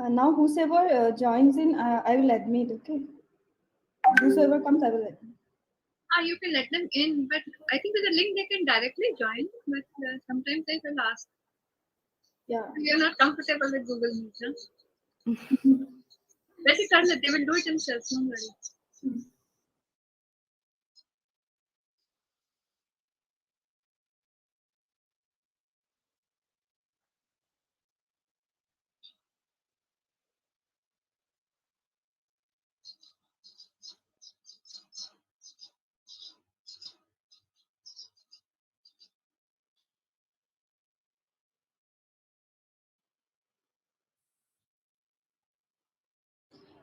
Now, whosoever joins in, I will admit. Okay. Whosoever comes, I will admit. You can let them in, but I think with the link they can directly join. But sometimes they will ask. Yeah. We are not comfortable with Google Meet. Huh? Let it turn it. They will do it themselves. Don't worry.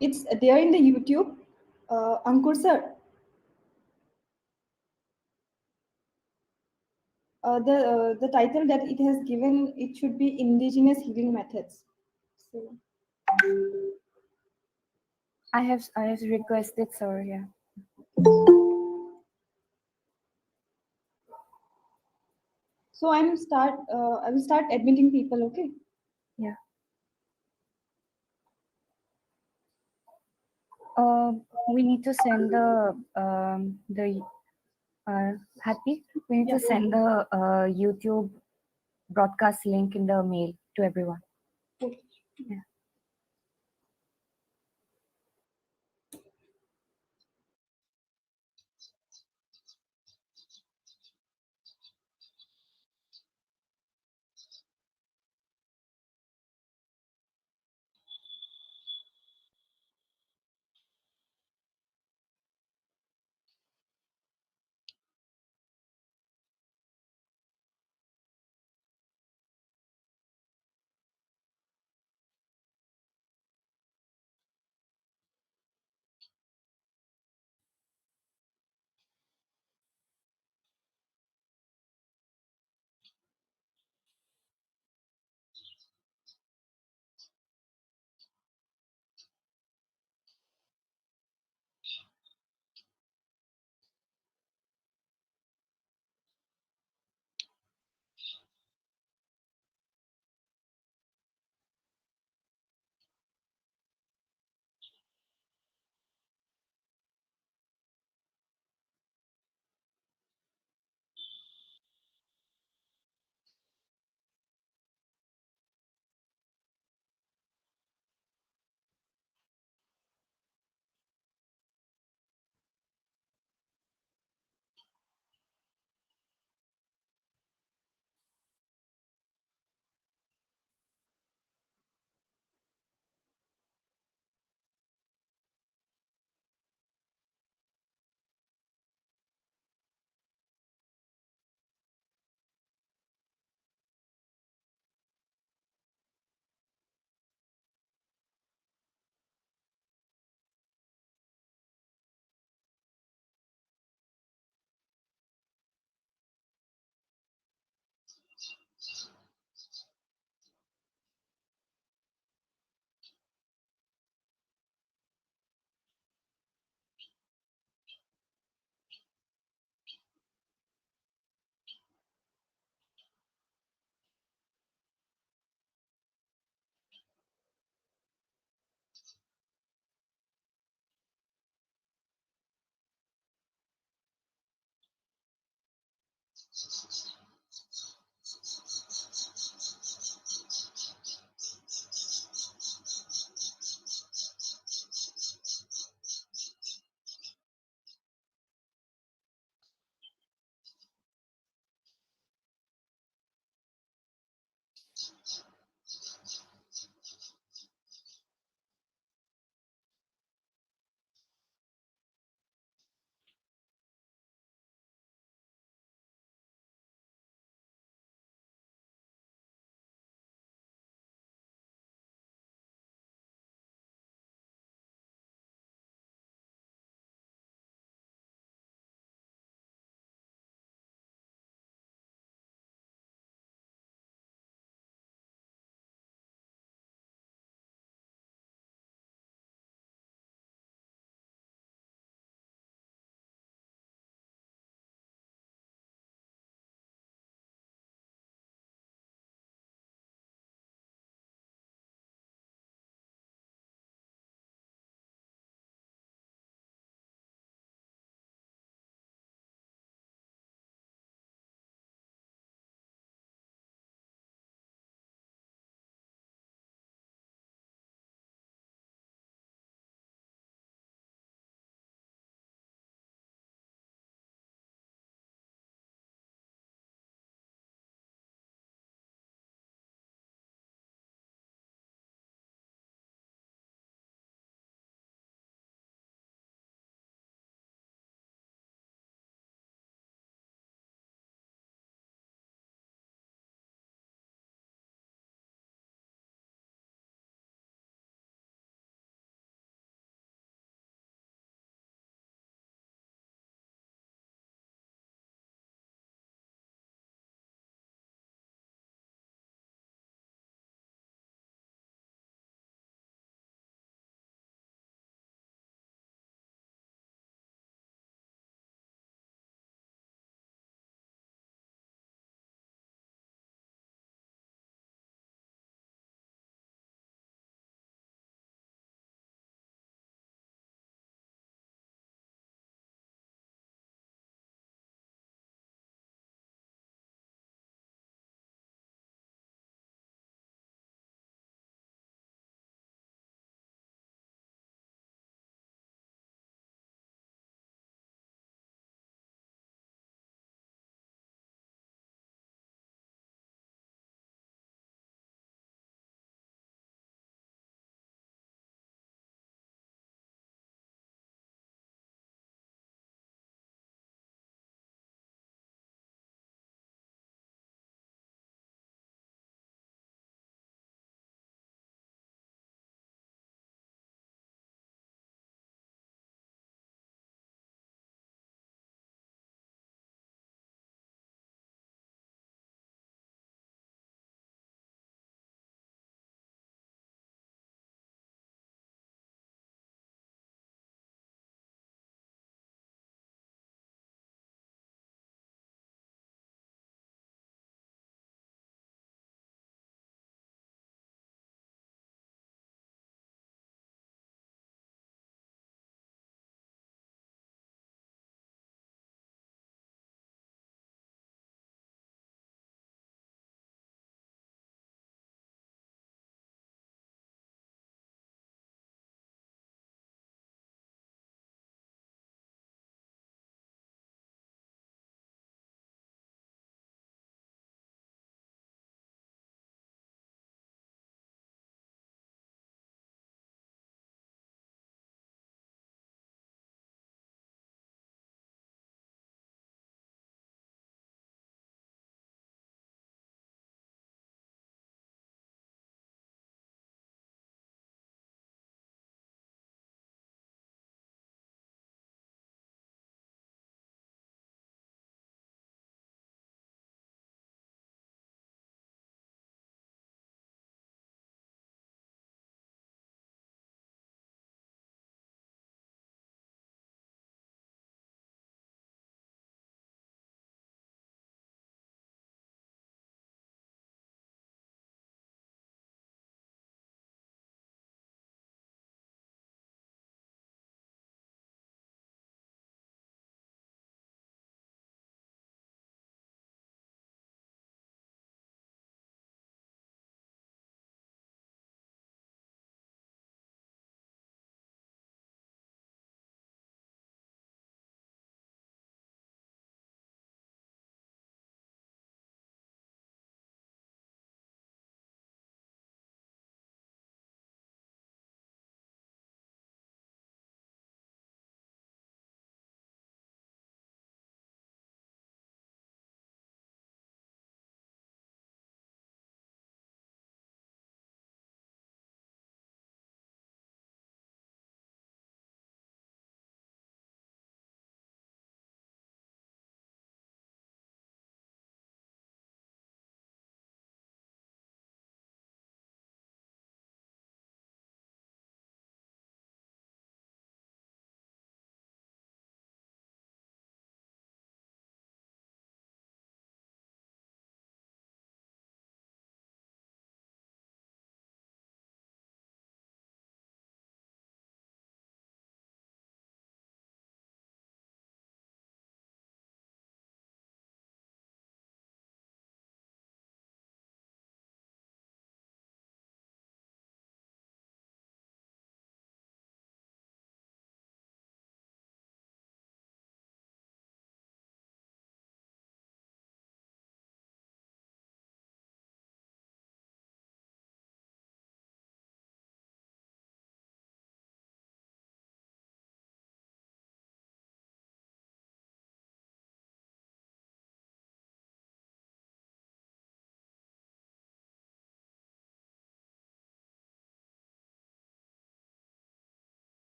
It's there in the YouTube. Ankur sir, the title that it has given, it should be Indigenous Healing Methods. So I have requested, sir. Yeah. so I will start admitting people. Okay. Yeah. We need to send the Happy. We need Yeah. to send the YouTube broadcast link in the mail to everyone. Okay. Yeah.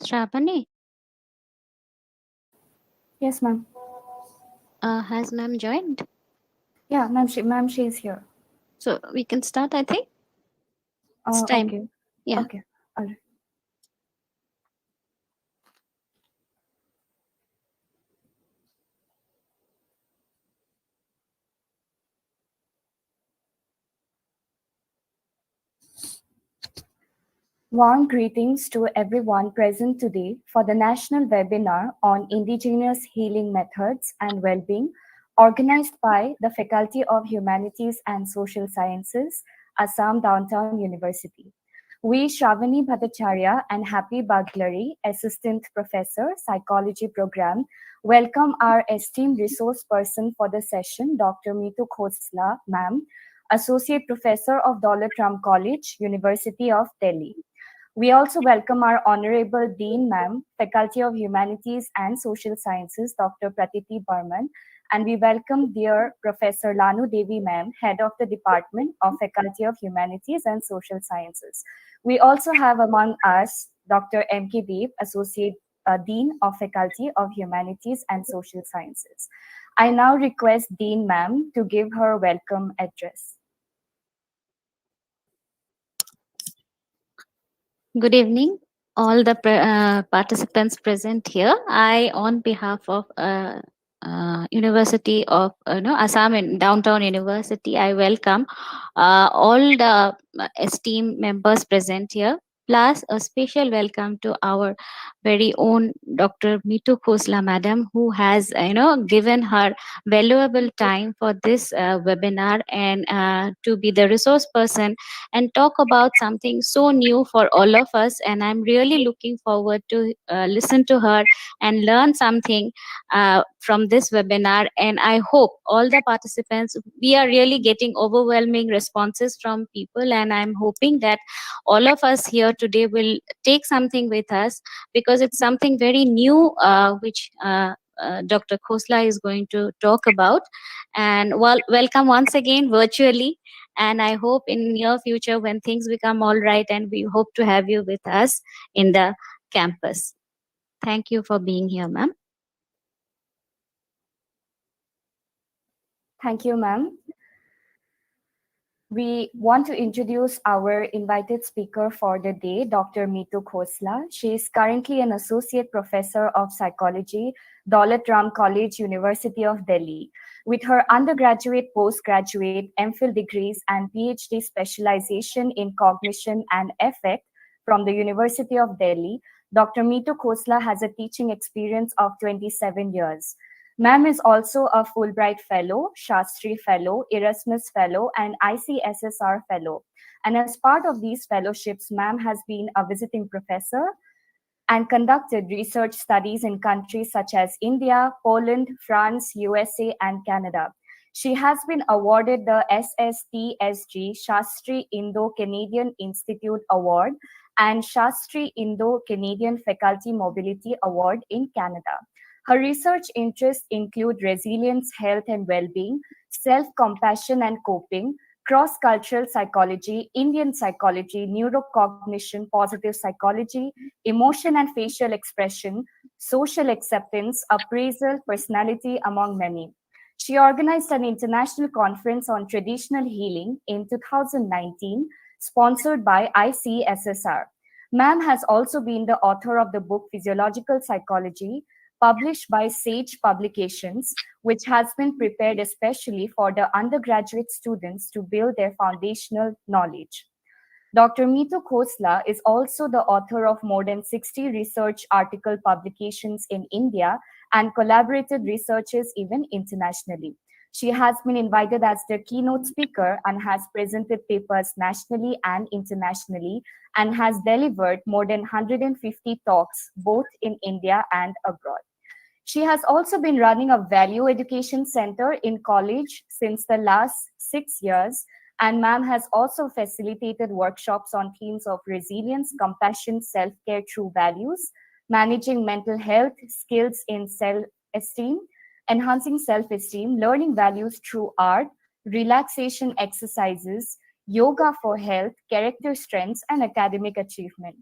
Shravani, Yes, ma'am. has ma'am joined? Yeah, she's here. So we can start, I think. It's time. Okay. Yeah. Okay. All right. Warm greetings to everyone present today for the national webinar on Indigenous healing methods and well-being, organized by the Faculty of Humanities and Social Sciences, Assam Downtown University. We, Shravani Bhattacharya and Happy Baglari, Assistant Professor, Psychology Program, welcome our esteemed resource person for the session, Dr. Meetu Khosla, ma'am, Associate Professor of Daulat Ram College, University of Delhi. We also welcome our Honorable Dean Ma'am, Faculty of Humanities and Social Sciences, Dr. Pratiti Burman, and we welcome dear Professor Lanu Devi Ma'am, Head of the Department of Faculty of Humanities and Social Sciences. We also have among us Dr. M.K. Dev, Associate Dean of Faculty of Humanities and Social Sciences. I now request Dean Ma'am to give her welcome address. Good evening, all the participants present here. I, on behalf of University of Assam in Downtown University, I welcome all the esteemed members present here. Plus, a special welcome to our very own Dr. Mitu Khosla, Madam, who has given her valuable time for this webinar and to be the resource person and talk about something so new for all of us. And I'm really looking forward to listen to her and learn something from this webinar. And I hope all the participants, we are really getting overwhelming responses from people. And I'm hoping that all of us here today will take something with us, because it's something very new which Dr. Khosla is going to talk about. And welcome once again virtually, and I hope in near future when things become all right, and we hope to have you with us in the campus. Thank you for being here, ma'am. Thank you, ma'am. We want to introduce our invited speaker for the day, Dr. Meetu Khosla. She is currently an associate professor of psychology, Daulat Ram College, University of Delhi. With her undergraduate, postgraduate, MPhil degrees, and PhD specialization in cognition and affect from the University of Delhi, Dr. Meetu Khosla has a teaching experience of 27 years. Ma'am is also a Fulbright Fellow, Shastri Fellow, Erasmus Fellow, and ICSSR Fellow. And as part of these fellowships, Ma'am has been a visiting professor and conducted research studies in countries such as India, Poland, France, USA, and Canada. She has been awarded the SSTSG Shastri Indo-Canadian Institute Award and Shastri Indo-Canadian Faculty Mobility Award in Canada. Her research interests include resilience, health and well-being, self-compassion and coping, cross-cultural psychology, Indian psychology, neurocognition, positive psychology, emotion and facial expression, social acceptance, appraisal, personality, among many. She organized an international conference on traditional healing in 2019, sponsored by ICSSR. Ma'am has also been the author of the book Physiological Psychology, published by Sage Publications, which has been prepared especially for the undergraduate students to build their foundational knowledge. Dr. Meetu Khosla is also the author of more than 60 research article publications in India and collaborated researches even internationally. She has been invited as the keynote speaker and has presented papers nationally and internationally and has delivered more than 150 talks both in India and abroad. She has also been running a value education center in college since the last 6 years, and ma'am has also facilitated workshops on themes of resilience, compassion, self-care through values, managing mental health, skills in self-esteem, enhancing self-esteem, learning values through art, relaxation exercises, yoga for health, character strengths, and academic achievement.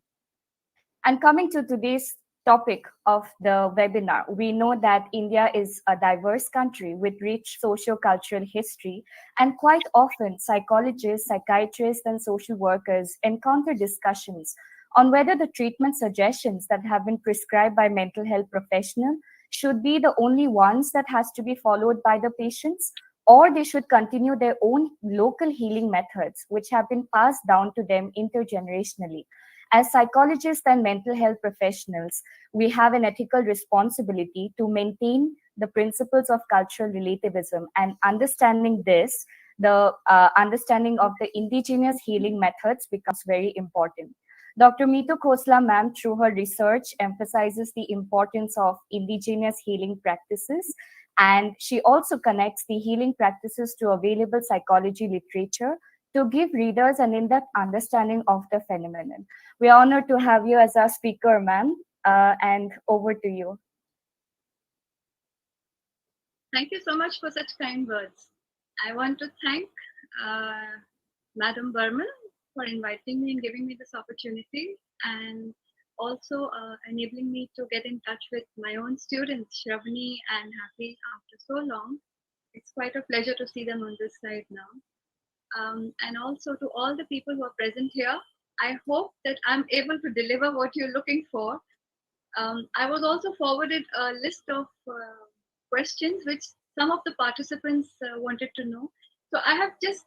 And coming to today's topic of the webinar, we know that India is a diverse country with rich socio-cultural history, and quite often psychologists, psychiatrists, and social workers encounter discussions on whether the treatment suggestions that have been prescribed by mental health professionals should be the only ones that has to be followed by the patients, or they should continue their own local healing methods which have been passed down to them intergenerationally. As psychologists and mental health professionals, we have an ethical responsibility to maintain the principles of cultural relativism, and understanding this, the understanding of the indigenous healing methods becomes very important. Dr. Meetu Khosla ma'am, through her research, emphasizes the importance of indigenous healing practices, and she also connects the healing practices to available psychology literature to give readers an in-depth understanding of the phenomenon. We are honored to have you as our speaker, ma'am, and over to you. Thank you so much for such kind words. I want to thank Madam Burman for inviting me and giving me this opportunity, and also enabling me to get in touch with my own students, Shravani and Happy, after so long. It's quite a pleasure to see them on this side now. And also to all the people who are present here, I hope that I'm able to deliver what you're looking for. I was also forwarded a list of questions which some of the participants wanted to know. So I have just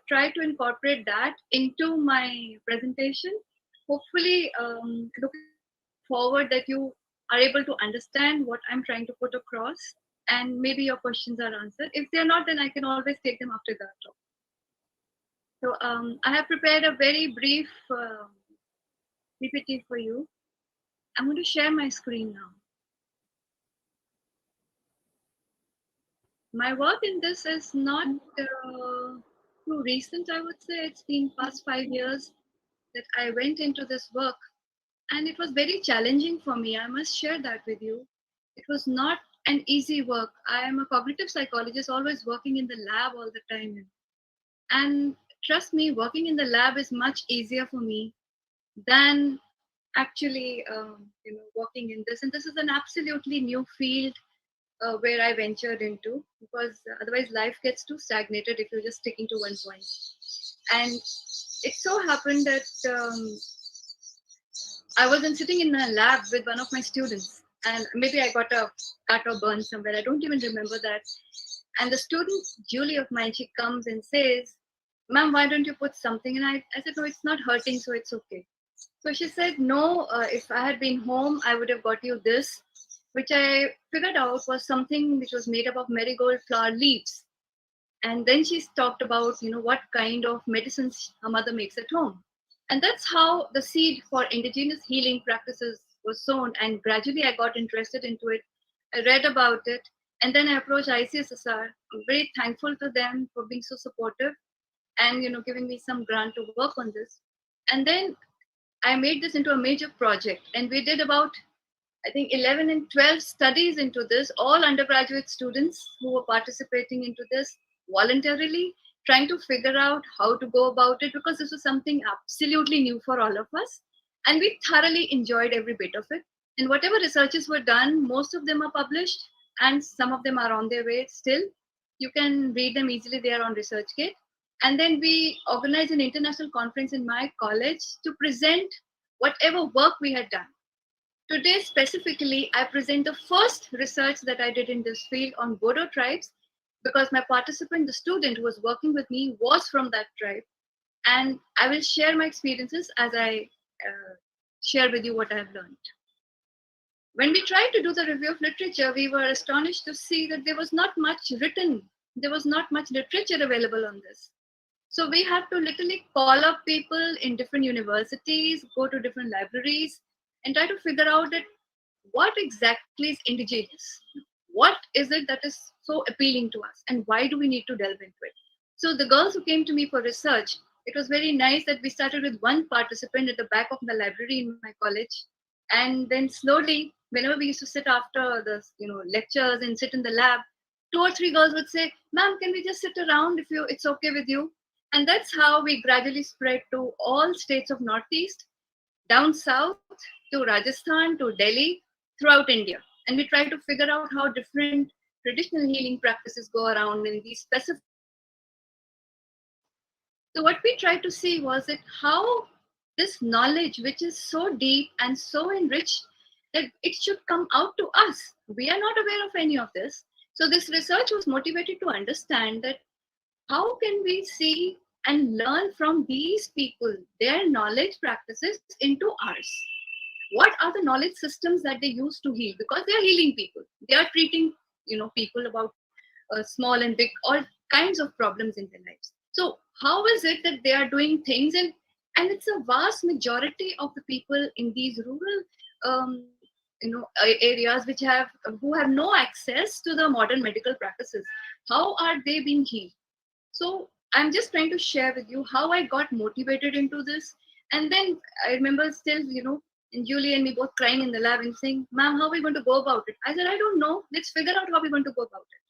tried to incorporate that into my presentation. Hopefully, looking forward that you are able to understand what I'm trying to put across, and maybe your questions are answered. If they're not, then I can always take them after that talk. So I have prepared a very brief PPT for you. I'm going to share my screen now. My work in this is not too recent, I would say. It's been past 5 years that I went into this work, and it was very challenging for me. I must share that with you. It was not an easy work. I am a cognitive psychologist, always working in the lab all the time. And trust me, working in the lab is much easier for me than actually working in this. And this is an absolutely new field where I ventured into, because otherwise life gets too stagnated if you're just sticking to one point. And it so happened that I was sitting in a lab with one of my students, and maybe I got a cut or burn somewhere. I don't even remember that. And the student, Julie of mine, she comes and says, "Ma'am, why don't you put something?" And I said, "No, it's not hurting, so it's okay." So she said, "No, if I had been home, I would have got you this," which I figured out was something which was made up of marigold flower leaves. And then she talked about, what kind of medicines her mother makes at home. And that's how the seed for indigenous healing practices was sown. And gradually I got interested into it. I read about it. And then I approached ICSSR. I'm very thankful to them for being so supportive and, giving me some grant to work on this. And then I made this into a major project. And we did about, I think, 11 and 12 studies into this, all undergraduate students who were participating into this voluntarily, trying to figure out how to go about it, because this was something absolutely new for all of us. And we thoroughly enjoyed every bit of it. And whatever researches were done, most of them are published, and some of them are on their way still. You can read them easily, they are on ResearchGate. And then we organized an international conference in my college to present whatever work we had done. Today, specifically, I present the first research that I did in this field on Bodo tribes, because my participant, the student who was working with me, was from that tribe. And I will share my experiences as I share with you what I have learned. When we tried to do the review of literature, we were astonished to see that there was not much written. There was not much literature available on this. So we have to literally call up people in different universities, go to different libraries, and try to figure out that what exactly is indigenous? What is it that is so appealing to us? And why do we need to delve into it? So the girls who came to me for research, it was very nice that we started with one participant at the back of the library in my college. And then slowly, whenever we used to sit after the lectures and sit in the lab, 2 or 3 girls would say, "Ma'am, can we just sit around if it's okay with you?" And that's how we gradually spread to all states of Northeast. down south to Rajasthan to Delhi, throughout India. And we try to figure out how different traditional healing practices go around in these specific So what we tried to see was that how this knowledge, which is so deep and so enriched, that it should come out to us. We are not aware of any of this. So this research was motivated to understand that how can we see and learn from these people, their knowledge practices into ours. What are the knowledge systems that they use to heal? Because they are healing people. They are treating, people about small and big, all kinds of problems in their lives. So how is it that they are doing things, and it's a vast majority of the people in these rural areas which have who have no access to the modern medical practices. How are they being healed? So I'm just trying to share with you how I got motivated into this. And then I remember still, and Julie and me both crying in the lab and saying, "Ma'am, how are we going to go about it?" I said, "I don't know. Let's figure out how we're going to go about it."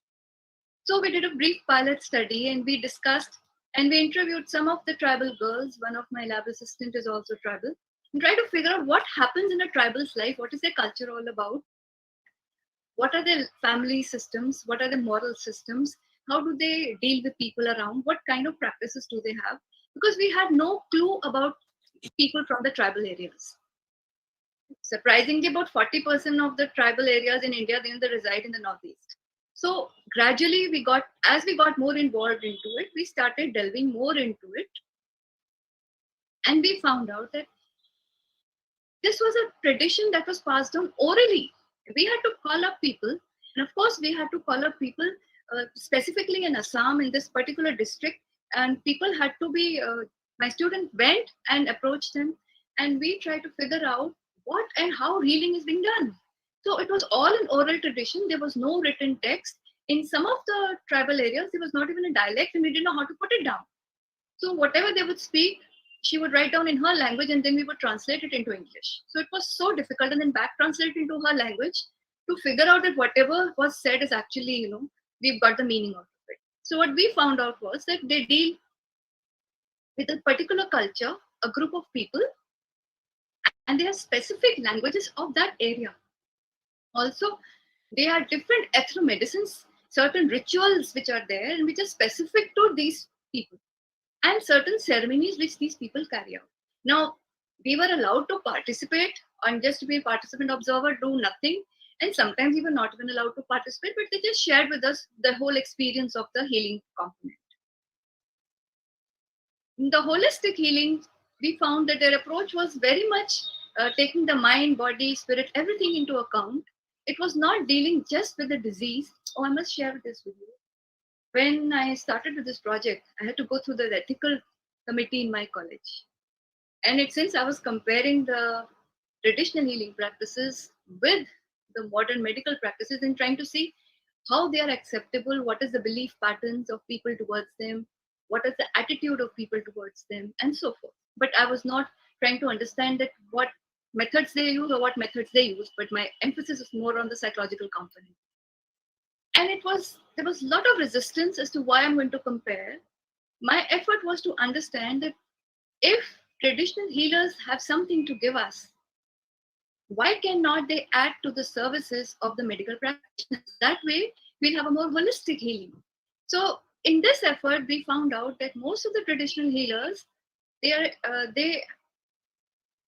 So we did a brief pilot study and we discussed and we interviewed some of the tribal girls. One of my lab assistant is also tribal. And try to figure out what happens in a tribal's life, what is their culture all about, what are their family systems, what are the moral systems, how do they deal with people around, what kind of practices do they have? Because we had no clue about people from the tribal areas. Surprisingly, about 40% of the tribal areas in India, they reside in the northeast. So gradually as we got more involved into it, we started delving more into it. And we found out that this was a tradition that was passed down orally. We had to call up people. And of course, we had to call up people specifically in Assam, in this particular district. And people had to be, my student went and approached them. And we tried to figure out what and how healing is being done. So it was all an oral tradition. There was no written text. In some of the tribal areas, there was not even a dialect and we didn't know how to put it down. So whatever they would speak, she would write down in her language and then we would translate it into English. So it was so difficult and then back translate into her language to figure out that whatever was said is actually, we've got the meaning out of it. So what we found out was that they deal with a particular culture, a group of people, and they have specific languages of that area. Also, they have different ethnomedicines, certain rituals which are there and which are specific to these people, and certain ceremonies which these people carry out. Now, we were allowed to participate and just to be a participant observer, do nothing. And sometimes we were not even allowed to participate, but they just shared with us the whole experience of the healing component. In the holistic healing, we found that their approach was very much taking the mind, body, spirit, everything into account. It was not dealing just with the disease. Oh, I must share this with you. When I started with this project, I had to go through the ethical committee in my college. And since I was comparing the traditional healing practices with the modern medical practices and trying to see how they are acceptable, what is the belief patterns of people towards them, what is the attitude of people towards them, and so forth. But I was not trying to understand that what methods they use or what methods they use, but my emphasis is more on the psychological component. And there was a lot of resistance as to why I'm going to compare. My effort was to understand that if traditional healers have something to give us, why cannot they add to the services of the medical practitioners? That way, we'll have a more holistic healing. So in this effort, we found out that most of the traditional healers, they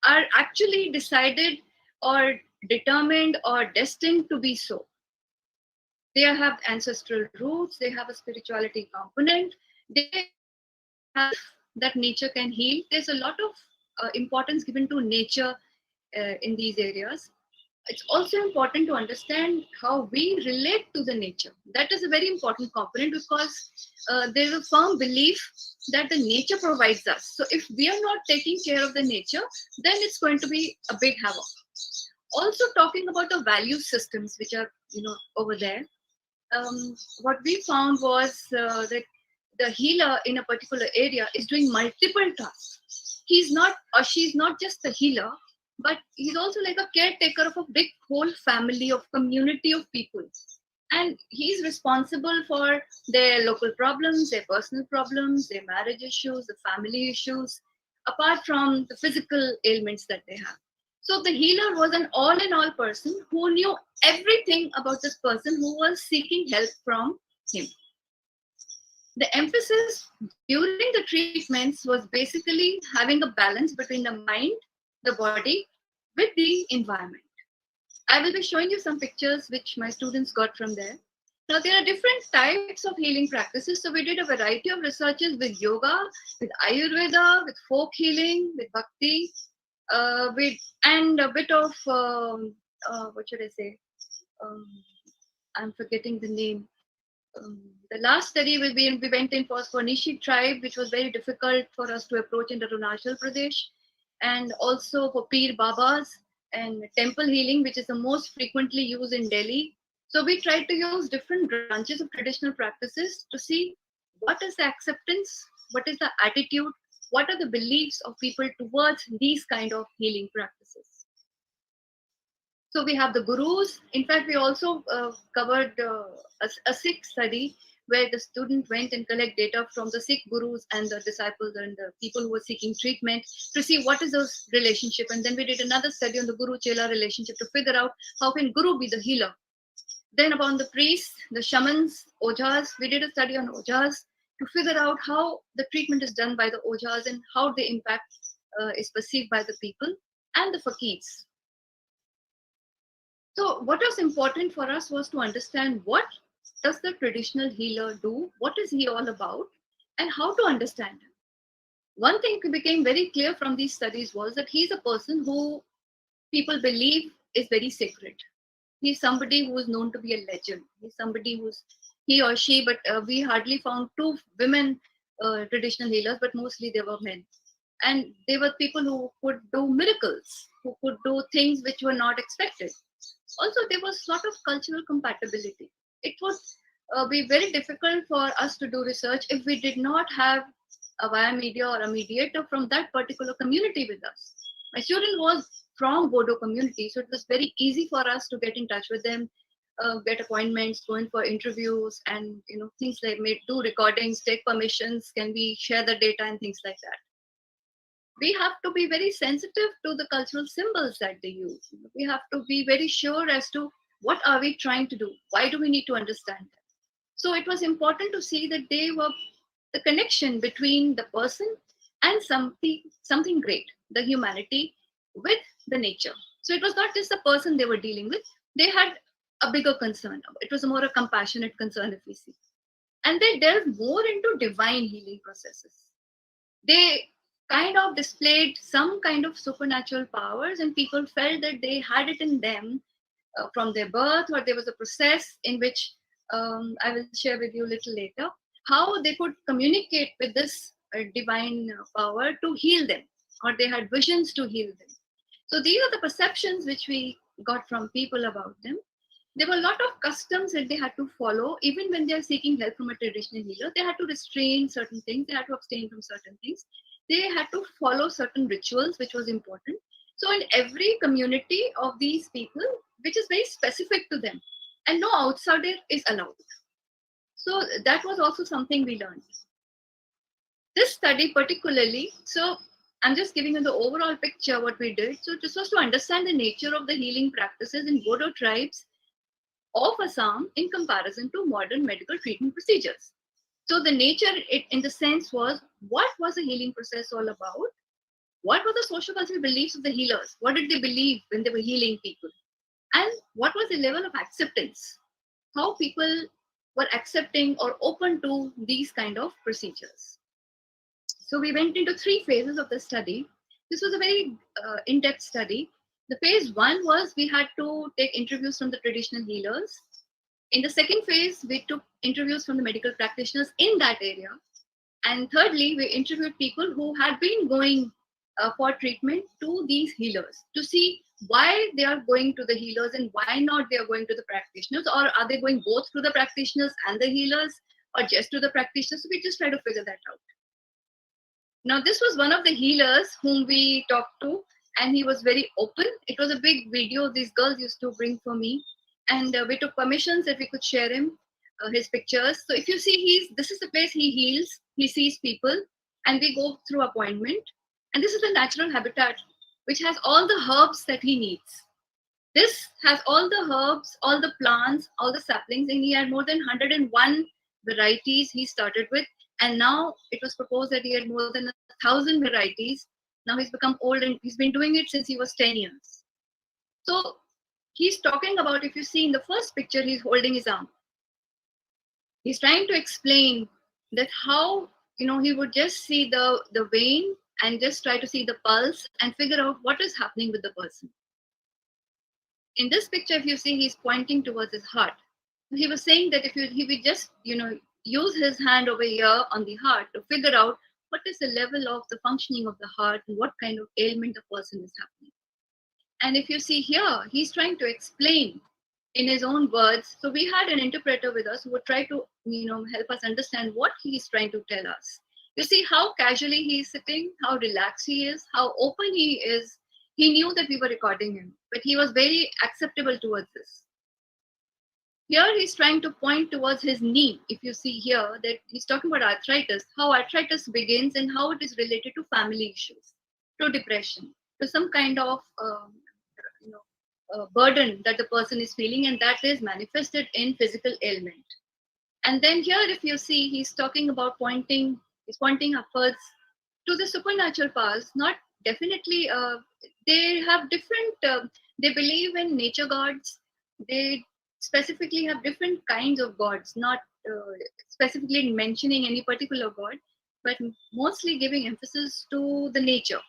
are actually decided or determined or destined to be so. They have ancestral roots, they have a spirituality component, they have that nature can heal. There's a lot of importance given to nature in these areas. It's also important to understand how we relate to the nature. That is a very important component because there's a firm belief that the nature provides us. So if we are not taking care of the nature, then it's going to be a big havoc. Also talking about the value systems which are over there. What we found was that the healer in a particular area is doing multiple tasks. He's not or she's not just the healer, but he's also like a caretaker of a big whole family of community of people. And he's responsible for their local problems, their personal problems, their marriage issues, the family issues, apart from the physical ailments that they have. So the healer was an all-in-all person who knew everything about this person who was seeking help from him. The emphasis during the treatments was basically having a balance between the mind, the body, with the environment. I will be showing you some pictures which my students got from there. Now, there are different types of healing practices. So, we did a variety of researches with yoga, with Ayurveda, with folk healing, with bhakti, and a bit of, what should I say? Um, I'm forgetting the name. The last study we went in was for Nishi tribe, which was very difficult for us to approach in Arunachal Pradesh, and also for Peer Babas and temple healing, which is the most frequently used in Delhi. So we tried to use different branches of traditional practices to see what is the acceptance, what is the attitude, what are the beliefs of people towards these kind of healing practices. So we have the gurus. In fact, we also covered a Sikh study where the student went and collect data from the Sikh gurus and the disciples and the people who were seeking treatment to see what is the relationship. And then we did another study on the guru-chela relationship to figure out how can guru be the healer. Then upon the priests, the shamans, ojas, we did a study on ojas to figure out how the treatment is done by the ojas and how the impact is perceived by the people, and the fakirs. So what was important for us was to understand what does the traditional healer do, what is he all about, and how to understand him. One thing became very clear from these studies was that he's a person who people believe is very sacred. He's somebody who is known to be a legend. He's somebody who's he or she, but we hardly found two women traditional healers, but mostly they were men. And they were people who could do miracles, who could do things which were not expected. Also, there was sort of cultural compatibility. It would be very difficult for us to do research if we did not have a via media or a mediator from that particular community with us. My student was from Bodo community, so it was very easy for us to get in touch with them, get appointments, go in for interviews, and things like do recordings, take permissions, can we share the data and things like that. We have to be very sensitive to the cultural symbols that they use. We have to be very sure as to what are we trying to do, why do we need to understand them. So it was important to see that they were the connection between the person and something great, the humanity with the nature. So it was not just the person they were dealing with, they had a bigger concern. It was more a compassionate concern, if we see. And they delved more into divine healing processes. They kind of displayed some kind of supernatural powers, and people felt that they had it in them from their birth, or there was a process in which I will share with you a little later, how they could communicate with this divine power to heal them, or they had visions to heal them. So these are the perceptions which we got from people about them. There were a lot of customs that they had to follow, even when they are seeking help from a traditional healer. They had to restrain certain things, they had to abstain from certain things, they had to follow certain rituals, which was important. So in every community of these people, which is very specific to them, and no outsider is allowed. So that was also something we learned. This study particularly, so I'm just giving you the overall picture what we did. So this was to understand the nature of the healing practices in Bodo tribes of Assam in comparison to modern medical treatment procedures. So the nature, in the sense, was what was the healing process all about? What were the social cultural beliefs of the healers? What did they believe when they were healing people? And what was the level of acceptance? How people were accepting or open to these kind of procedures. So we went into 3 phases of the study. This was a very in-depth study. The phase 1 was we had to take interviews from the traditional healers. In the second phase, we took interviews from the medical practitioners in that area. And thirdly, we interviewed people who had been going for treatment to these healers to see why they are going to the healers and why not they are going to the practitioners, or are they going both to the practitioners and the healers, or just to the practitioners. So we just try to figure that out. Now, this was one of the healers whom we talked to, and he was very open. It was a big video these girls used to bring for me, and we took permissions that we could share his pictures. So if you see, this is the place he heals, he sees people, and we go through appointment. And this is the natural habitat, which has all the herbs that he needs. This has all the herbs, all the plants, all the saplings, and he had more than 101 varieties he started with. And now it was proposed that he had more than 1,000 varieties. Now he's become old and he's been doing it since he was 10 years. So he's talking about, if you see in the first picture, he's holding his arm. He's trying to explain that how, he would just see the vein and just try to see the pulse and figure out what is happening with the person. In this picture, if you see, he's pointing towards his heart. He was saying that if he would just, use his hand over here on the heart to figure out what is the level of the functioning of the heart and what kind of ailment the person is happening. And if you see here, he's trying to explain in his own words. So we had an interpreter with us who would try to, help us understand what he's trying to tell us. You see how casually he's sitting, how relaxed he is, how open he is. He knew that we were recording him, but he was very acceptable towards this. Here he's trying to point towards his knee. If you see here that he's talking about arthritis, how arthritis begins and how it is related to family issues, to depression, to some kind of burden that the person is feeling, and that is manifested in physical ailment. And then here, if you see, he's talking about he's pointing upwards to the supernatural powers. Not definitely, they have different, they believe in nature gods. They specifically have different kinds of gods, not specifically mentioning any particular god, but mostly giving emphasis to the nature.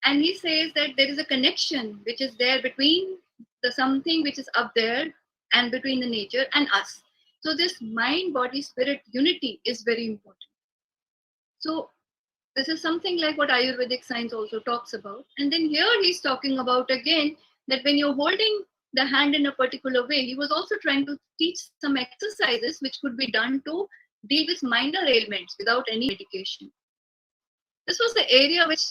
And he says that there is a connection which is there between the something which is up there and between the nature and us. So this mind, body, spirit unity is very important. So this is something like what Ayurvedic science also talks about. And then here he's talking about again that when you're holding the hand in a particular way, he was also trying to teach some exercises which could be done to deal with minor ailments without any medication. This was the area which,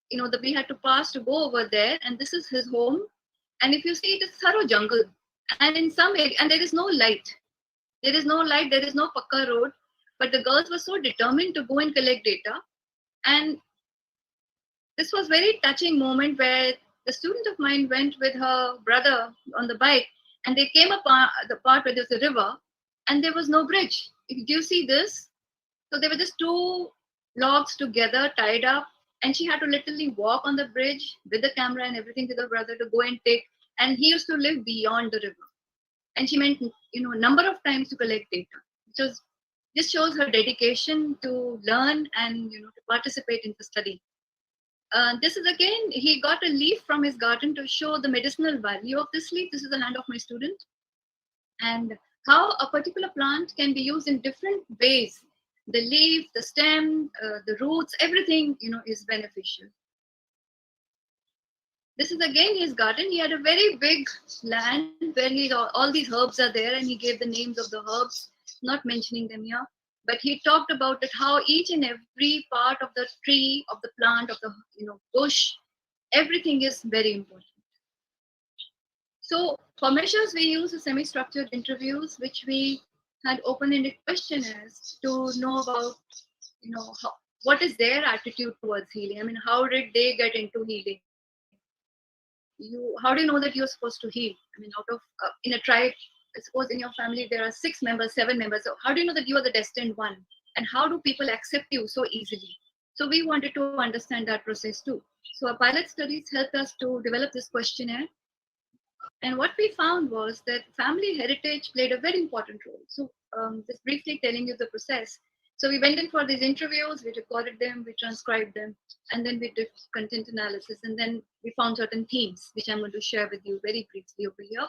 that we had to pass to go over there. And this is his home. And if you see, it is thorough jungle. And in some area, and there is no light. There is no light, there is no Pakka road. But the girls were so determined to go and collect data. And this was very touching moment where the student of mine went with her brother on the bike, and they came up the part where there's a river, and there was no bridge. Do you see this? So there were just two logs together, tied up, and she had to literally walk on the bridge with the camera and everything with her brother to go and take. And he used to live beyond the river, and she went, a number of times to collect data. This shows her dedication to learn and to participate in the study. This is again, he got a leaf from his garden to show the medicinal value of this leaf. This is the hand of my student. And how a particular plant can be used in different ways. The leaf, the stem, the roots, everything, is beneficial. This is again his garden. He had a very big land where all these herbs are there, and he gave the names of the herbs, not mentioning them here. But he talked about it, how each and every part of the tree, of the plant, of the bush, everything is very important. So for measures, we use semi-structured interviews, which we had open-ended questionnaires to know about, what is their attitude towards healing. I mean, how did they get into healing? How do you know that you're supposed to heal? I mean, out of in a tribe, suppose in your family there are 6 members, 7 members. So how do you know that you are the destined one? And how do people accept you so easily? So we wanted to understand that process too. So our pilot studies helped us to develop this questionnaire. And what we found was that family heritage played a very important role. So just briefly telling you the process. So we went in for these interviews, we recorded them, we transcribed them, and then we did content analysis. And then we found certain themes, which I'm going to share with you very briefly over here.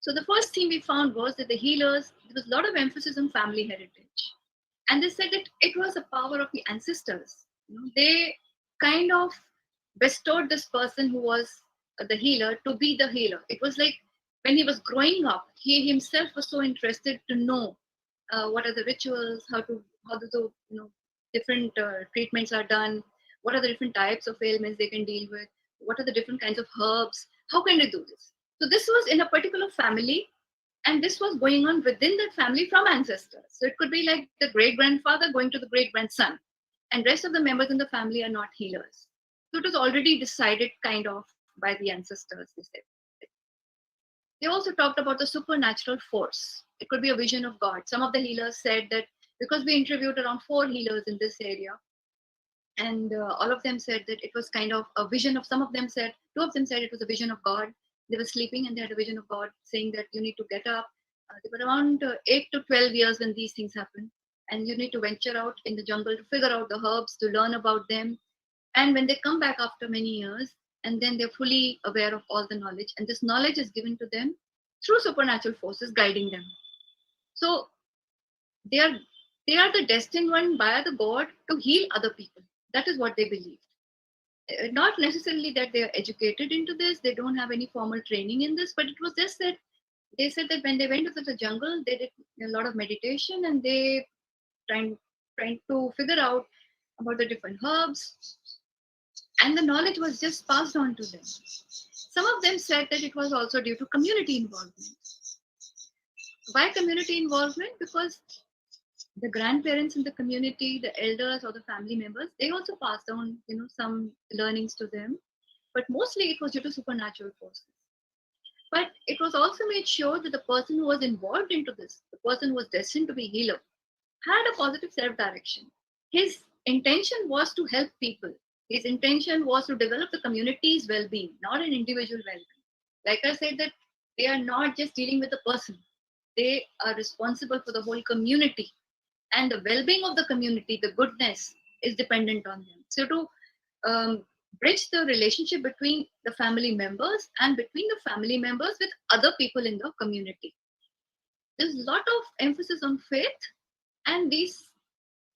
So the first thing we found was that the healers, there was a lot of emphasis on family heritage. And they said that it was the power of the ancestors. They kind of bestowed this person who was the healer to be the healer. It was like when he was growing up, he himself was so interested to know what are the rituals, how the different treatments are done, what are the different types of ailments they can deal with, what are the different kinds of herbs, how can they do this? So this was in a particular family, and this was going on within that family from ancestors. So it could be like the great grandfather going to the great grandson. and rest of the members in the family are not healers. So it was already decided kind of by the ancestors, they said. They also talked about the supernatural force. It could be a vision of God. Some of the healers said that, because we interviewed around 4 healers in this area, and all of them said that it was kind of a vision of, some of them said, 2 of them said it was a vision of God. They were sleeping and they had a vision of God saying that you need to get up. They were around 8 to 12 years when these things happen, and you need to venture out in the jungle to figure out the herbs, to learn about them. And when they come back after many years, and then they're fully aware of all the knowledge, and this knowledge is given to them through supernatural forces guiding them. So they are the destined one by the God to heal other people. That is what they believed. Not necessarily that they are educated into this, they don't have any formal training in this, but it was just that they said that when they went into the jungle, they did a lot of meditation, and they trying to figure out about the different herbs, and the knowledge was just passed on to them. Some of them said that it was also due to community involvement. Why community involvement? Because the grandparents in the community, the elders or the family members, they also passed on, some learnings to them. But mostly it was due to supernatural forces. But it was also made sure that the person who was involved into this, the person who was destined to be healer, had a positive self-direction. His intention was to help people. His intention was to develop the community's well-being, not an individual well-being. Like I said, that they are not just dealing with the person. They are responsible for the whole community. And the well-being of the community, the goodness, is dependent on them. So to bridge the relationship between the family members and between the family members with other people in the community. There's a lot of emphasis on faith and these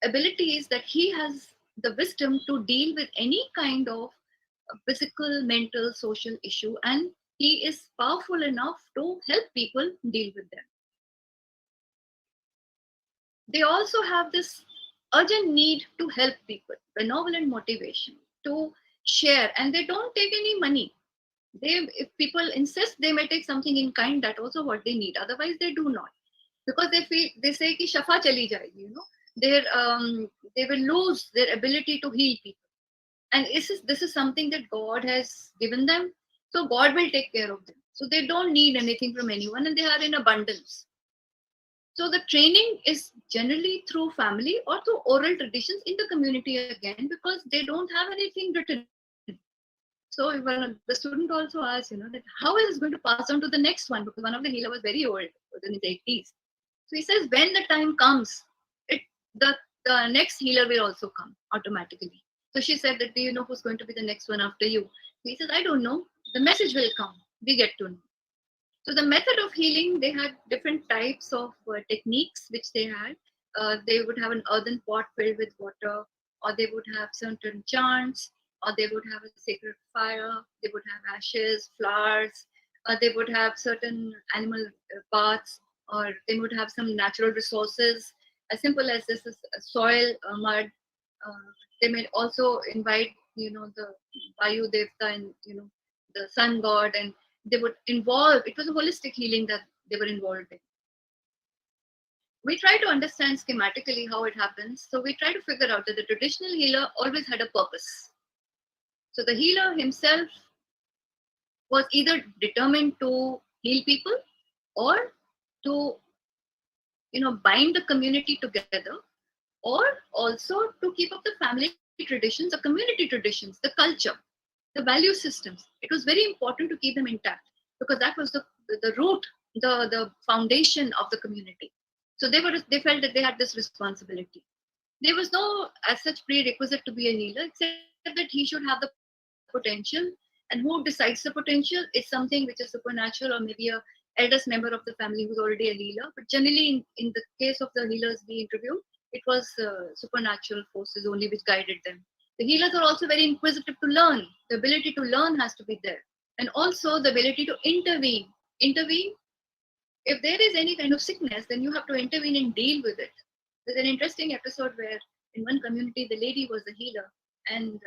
abilities that he has the wisdom to deal with any kind of physical, mental, social issue, and he is powerful enough to help people deal with them. They also have this urgent need to help people, benevolent motivation to share, and they don't take any money. If people insist, they may take something in kind. That also what they need. Otherwise, they do not, because they say ki shafa chali jayegi. They will lose their ability to heal people, and this is something that God has given them. So God will take care of them. So they don't need anything from anyone, and they are in abundance. So the training is generally through family or through oral traditions in the community again, because they don't have anything written. So the student also asked, that how is it going to pass on to the next one? Because one of the healer was very old, was in his 80s. So he says, when the time comes, the next healer will also come automatically. So she said that, do you know who's going to be the next one after you? He says, I don't know. The message will come. We get to know. So the method of healing, they had different types of techniques which they had. They would have an earthen pot filled with water, or they would have certain chants, or they would have a sacred fire, they would have ashes, flowers, they would have certain animal parts, or they would have some natural resources, as simple as this is soil, mud. They may also invite, the Vayu Devta and, the sun god, and they would involve, it was a holistic healing that they were involved in. We try to understand schematically how it happens. So we try to figure out that the traditional healer always had a purpose. So the healer himself was either determined to heal people or to, bind the community together, or also to keep up the family traditions, the community traditions, the culture, the value systems. It was very important to keep them intact, because that was the root, the foundation of the community. So they felt that they had this responsibility. There was no as such prerequisite to be a healer, except that he should have the potential. And who decides the potential is something which is supernatural, or maybe a eldest member of the family who's already a healer. But generally, in the case of the healers we interviewed, it was supernatural forces only which guided them. The healers are also very inquisitive to learn. The ability to learn has to be there. And also the ability to intervene. Intervene, if there is any kind of sickness, then you have to intervene and deal with it. There's an interesting episode where in one community, the lady was the healer, and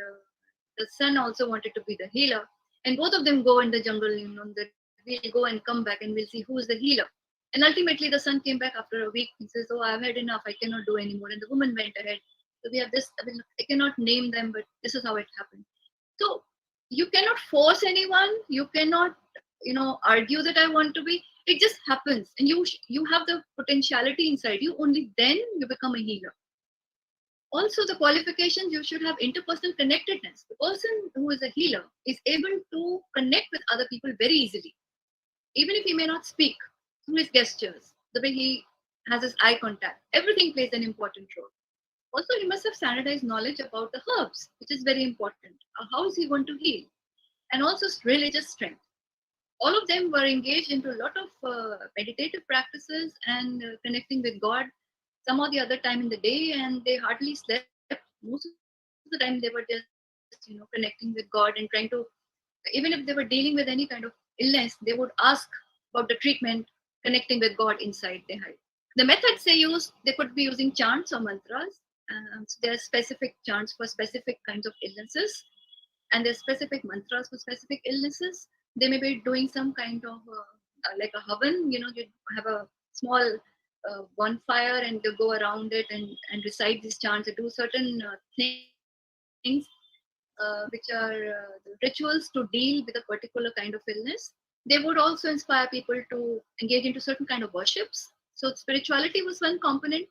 the son also wanted to be the healer. And both of them go in the jungle, that we'll go and come back and we'll see who's the healer. And ultimately, the son came back after a week and says, oh, I've had enough. I cannot do anymore. And the woman went ahead So we have this, I mean, I cannot name them, but this is how it happened. So you cannot force anyone. You cannot, argue that I want to be. It just happens, and you have the potentiality inside you. Only then you become a healer. Also, the qualifications, you should have interpersonal connectedness. The person who is a healer is able to connect with other people very easily, even if he may not speak. Through his gestures, the way he has his eye contact, everything plays an important role. Also, he must have standardized knowledge about the herbs, which is very important. How is he going to heal? And also religious strength. All of them were engaged into a lot of meditative practices and connecting with God some or the other time in the day, and they hardly slept. Most of the time, they were just, connecting with God and trying to, even if they were dealing with any kind of illness, they would ask about the treatment, connecting with God inside their heart. The methods they use, they could be using chants or mantras. So there are specific chants for specific kinds of illnesses, and there's specific mantras for specific illnesses. They may be doing some kind of like a havan, you have a small bonfire and they go around it and recite these chants. They do certain things which are the rituals to deal with a particular kind of illness. They would also inspire people to engage into certain kind of worships. So spirituality was one component.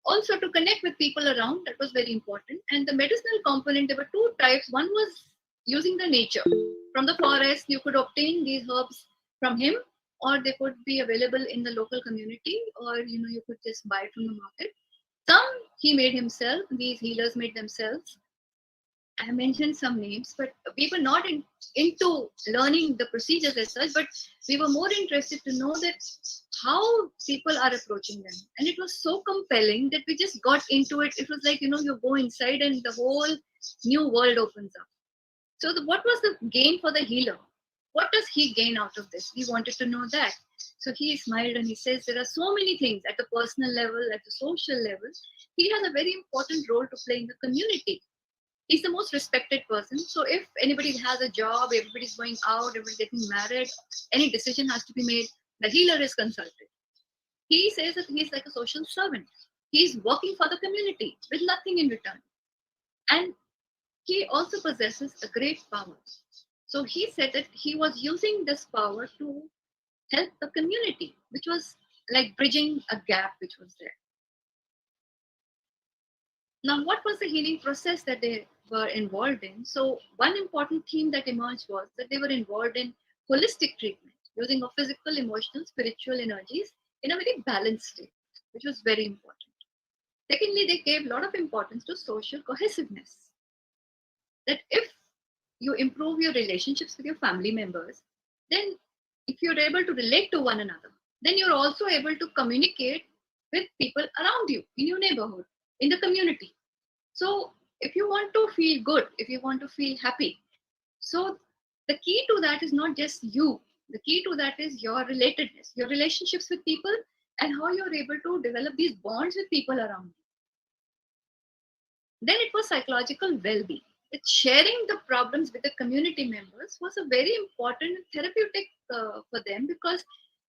Also to connect with people around, that was very important. And the medicinal component, there were two types. One was using the nature. From the forest, you could obtain these herbs from him, or they could be available in the local community, or you could just buy from the market. Some he made himself, these healers made themselves. I mentioned some names, but we were not into learning the procedures as such, but we were more interested to know that how people are approaching them. And it was so compelling that we just got into it. It was like, you go inside and the whole new world opens up. So what was the gain for the healer? What does he gain out of this? We wanted to know that. So he smiled and he says there are so many things at the personal level, at the social level. He has a very important role to play in the community. He's the most respected person. So if anybody has a job, everybody's going out, everybody's getting married, any decision has to be made, the healer is consulted. He says that he's like a social servant. He's working for the community with nothing in return. And he also possesses a great power. So he said that he was using this power to help the community, which was like bridging a gap which was there. Now, what was the healing process that they were involved in? So, one important theme that emerged was that they were involved in holistic treatment, using of physical, emotional, spiritual energies in a very balanced state, which was very important. Secondly, they gave a lot of importance to social cohesiveness. That if you improve your relationships with your family members, then if you're able to relate to one another, then you're also able to communicate with people around you, in your neighborhood, in the community. So if you want to feel good, if you want to feel happy, so the key to that is not just you. The key to that is your relatedness, your relationships with people, and how you're able to develop these bonds with people around you. Then it was psychological well-being. That sharing the problems with the community members was a very important therapeutic for them, because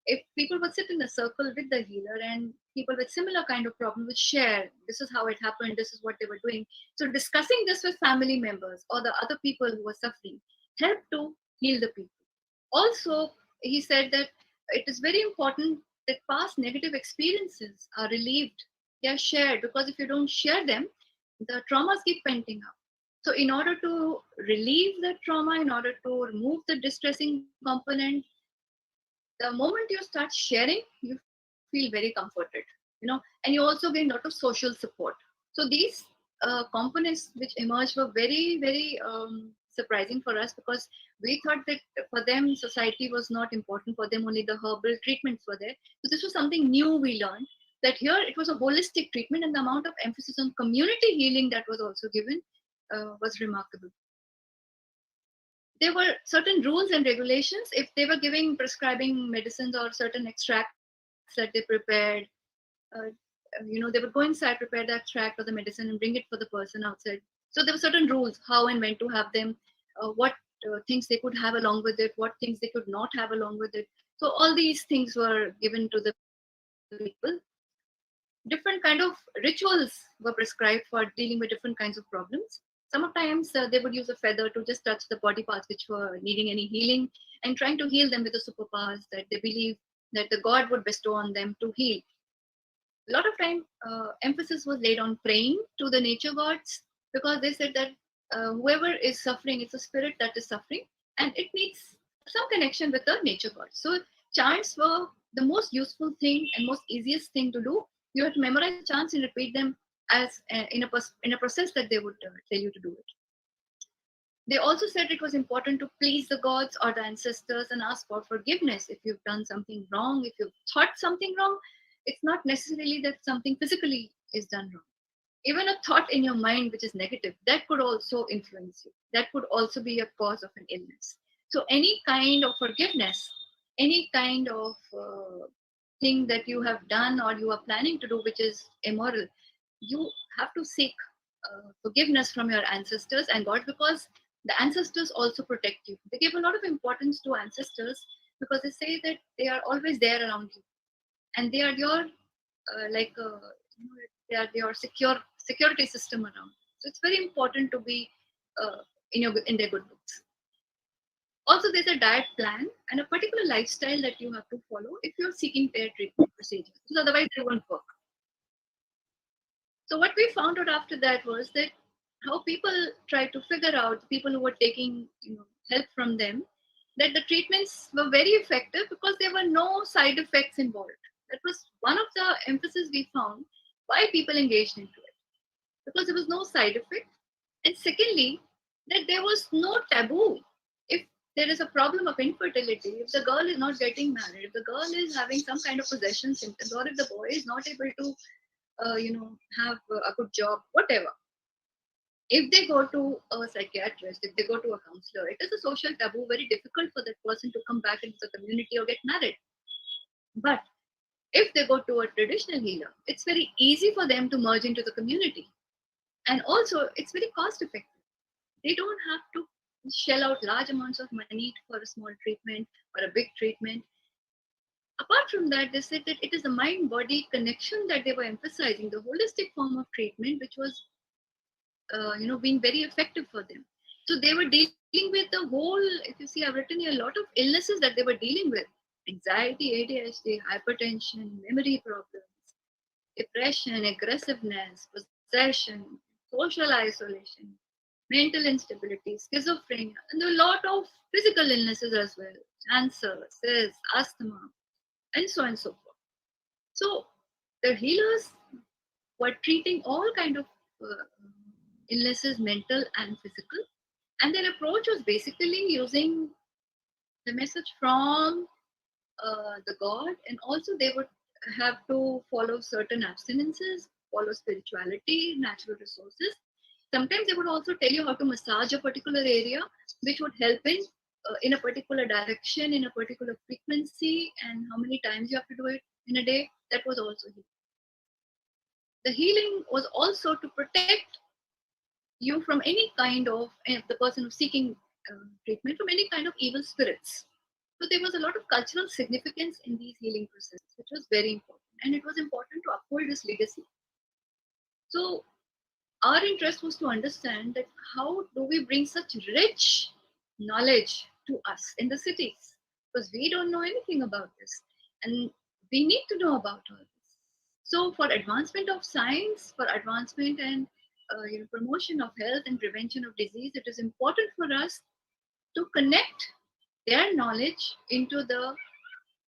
if people would sit in a circle with the healer and people with similar kind of problem would share, this is how it happened, this is what they were doing. So discussing this with family members or the other people who were suffering helped to heal the people. Also, he said that it is very important that past negative experiences are relieved, they are shared, because if you don't share them, the traumas keep penting up. So in order to relieve the trauma, in order to remove the distressing component, the moment you start sharing, you feel very comforted, and you also gain a lot of social support. So these components which emerged were very, very surprising for us, because we thought that for them, society was not important. For them, only the herbal treatments were there. So this was something new we learned, that here it was a holistic treatment, and the amount of emphasis on community healing that was also given was remarkable. There were certain rules and regulations. If they were giving prescribing medicines or certain extracts that they prepared, they would go inside, prepare the extract or the medicine and bring it for the person outside. So there were certain rules how and when to have them, what things they could have along with it, what things they could not have along with it. So all these things were given to the people. different kind of rituals were prescribed for dealing with different kinds of problems. Sometimes they would use a feather to just touch the body parts which were needing any healing and trying to heal them with the superpowers that they believe that the god would bestow on them to heal. A lot of time emphasis was laid on praying to the nature gods because they said that whoever is suffering, it's a spirit that is suffering and it needs some connection with the nature god. So chants were the most useful thing and most easiest thing to do. You have to memorize the chants and repeat them as in a process that they would tell you to do it. They also said it was important to please the gods or the ancestors and ask for forgiveness if you've done something wrong, if you've thought something wrong. It's not necessarily that something physically is done wrong. Even a thought in your mind which is negative, that could also influence you. That could also be a cause of an illness. So, any kind of forgiveness, any kind of thing that you have done or you are planning to do which is immoral, you have to seek forgiveness from your ancestors and God because the ancestors also protect you. They give a lot of importance to ancestors because they say that they are always there around you and they are your they are your security system around. So it's very important to be in their good books. Also, there's a diet plan and a particular lifestyle that you have to follow if you're seeking their treatment procedures. Because otherwise, they won't work. So what we found out after that was that how people tried to figure out people who were taking help from them that the treatments were very effective because there were no side effects involved. That was one of the emphasis we found why people engaged into it because there was no side effect, and secondly that there was no taboo. If there is a problem of infertility, if the girl is not getting married, if the girl is having some kind of possession symptoms, or if the boy is not able to have a good job, whatever. If they go to a psychiatrist, if they go to a counselor, it is a social taboo, very difficult for that person to come back into the community or get married. But if they go to a traditional healer, it's very easy for them to merge into the community. And also, it's very cost effective. They don't have to shell out large amounts of money for a small treatment or a big treatment. Apart from that, they said that it is the mind body connection that they were emphasizing, the holistic form of treatment, which was being very effective for them. So they were dealing with the whole, if you see, I've written here a lot of illnesses that they were dealing with: anxiety, ADHD, hypertension, memory problems, depression, aggressiveness, possession, social isolation, mental instability, schizophrenia, and a lot of physical illnesses as well: cancer, cysts, asthma, and so on and so forth. So the healers were treating all kind of uh, illnesses, mental and physical, and their approach was basically using the message from the god, and also they would have to follow certain abstinences, follow spirituality, natural resources. Sometimes they would also tell you how to massage a particular area, which would help in a particular direction, in a particular frequency, and how many times you have to do it in a day. That was also healing. The healing was also to protect you from any kind of the person who's seeking treatment from any kind of evil spirits. So there was a lot of cultural significance in these healing processes, which was very important, and it was important to uphold this legacy. So our interest was to understand that how do we bring such rich knowledge to us in the cities, because we don't know anything about this and we need to know about all this. So for advancement of science, for advancement and promotion of health and prevention of disease, it is important for us to connect their knowledge into the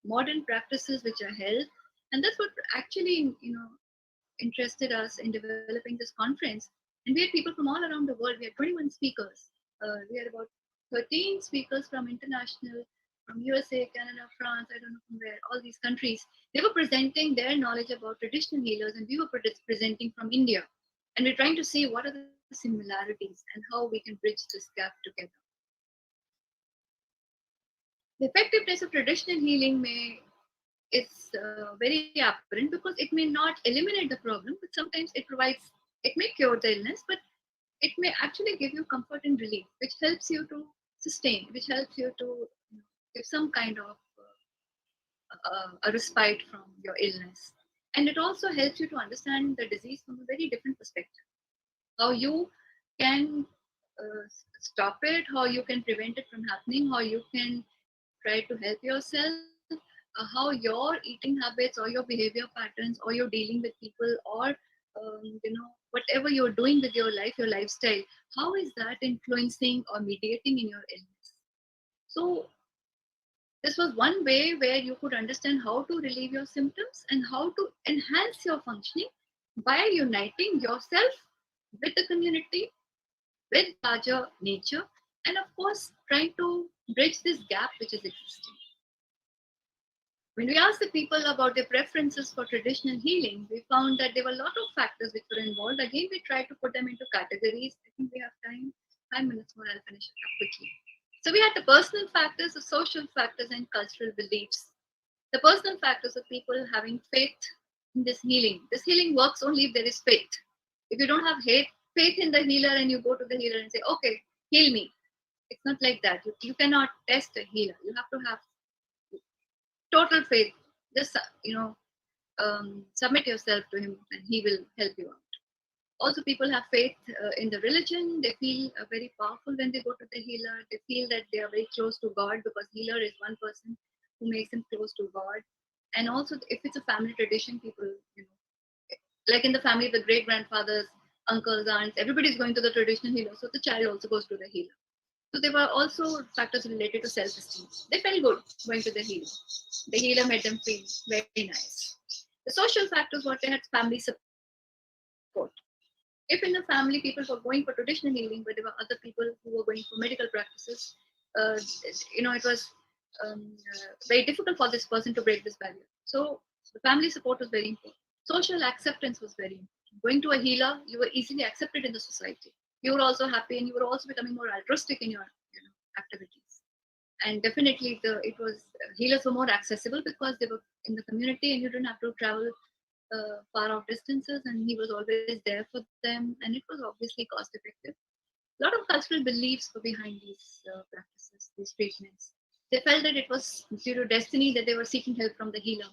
modern practices which are held, and that's what actually interested us in developing this conference. And we had people from all around the world. We had 21 speakers. We had about 13 speakers from international, from USA, Canada, France, I don't know from where, all these countries. They were presenting their knowledge about traditional healers, and we were presenting from India. And we're trying to see what are the similarities and how we can bridge this gap together. The effectiveness of traditional healing is very apparent because it may not eliminate the problem, but sometimes it may cure the illness, but it may actually give you comfort and relief, which helps you to sustain, which helps you to give some kind of a respite from your illness. And it also helps you to understand the disease from a very different perspective. How you can stop it, how you can prevent it from happening, how you can try to help yourself, how your eating habits or your behavior patterns or your dealing with people or whatever you're doing with your life, your lifestyle, how is that influencing or mediating in your illness. So this was one way where you could understand how to relieve your symptoms and how to enhance your functioning by uniting yourself with the community, with larger nature, and of course, trying to bridge this gap which is existing. When we asked the people about their preferences for traditional healing, we found that there were a lot of factors which were involved. Again, we tried to put them into categories. I think we have time. 5 minutes more, I'll finish it up quickly. So we had the personal factors, the social factors, and cultural beliefs. The personal factors of people having faith in this healing. This healing works only if there is faith. If you don't have faith in the healer and you go to the healer and say, okay, heal me. It's not like that. You cannot test a healer. You have to have total faith. Just, submit yourself to him and he will help you out. Also, people have faith in the religion. They feel very powerful when they go to the healer. They feel that they are very close to God because healer is one person who makes them close to God. And also, if it's a family tradition, people, like in the family, the great grandfathers, uncles, aunts, everybody is going to the traditional healer. So the child also goes to the healer. So there were also factors related to self-esteem. They felt good going to the healer. The healer made them feel very nice. The social factors, what they had, family support. If in the family people were going for traditional healing, but there were other people who were going for medical practices, it was very difficult for this person to break this barrier. So the family support was very important. Social acceptance was very important. Going to a healer, you were easily accepted in the society. You were also happy, and you were also becoming more altruistic in your activities. And definitely, healers were more accessible because they were in the community, and you didn't have to travel far off distances, and he was always there for them, and it was obviously cost effective. A lot of cultural beliefs were behind these practices, these treatments. They felt that it was due to destiny that they were seeking help from the healer.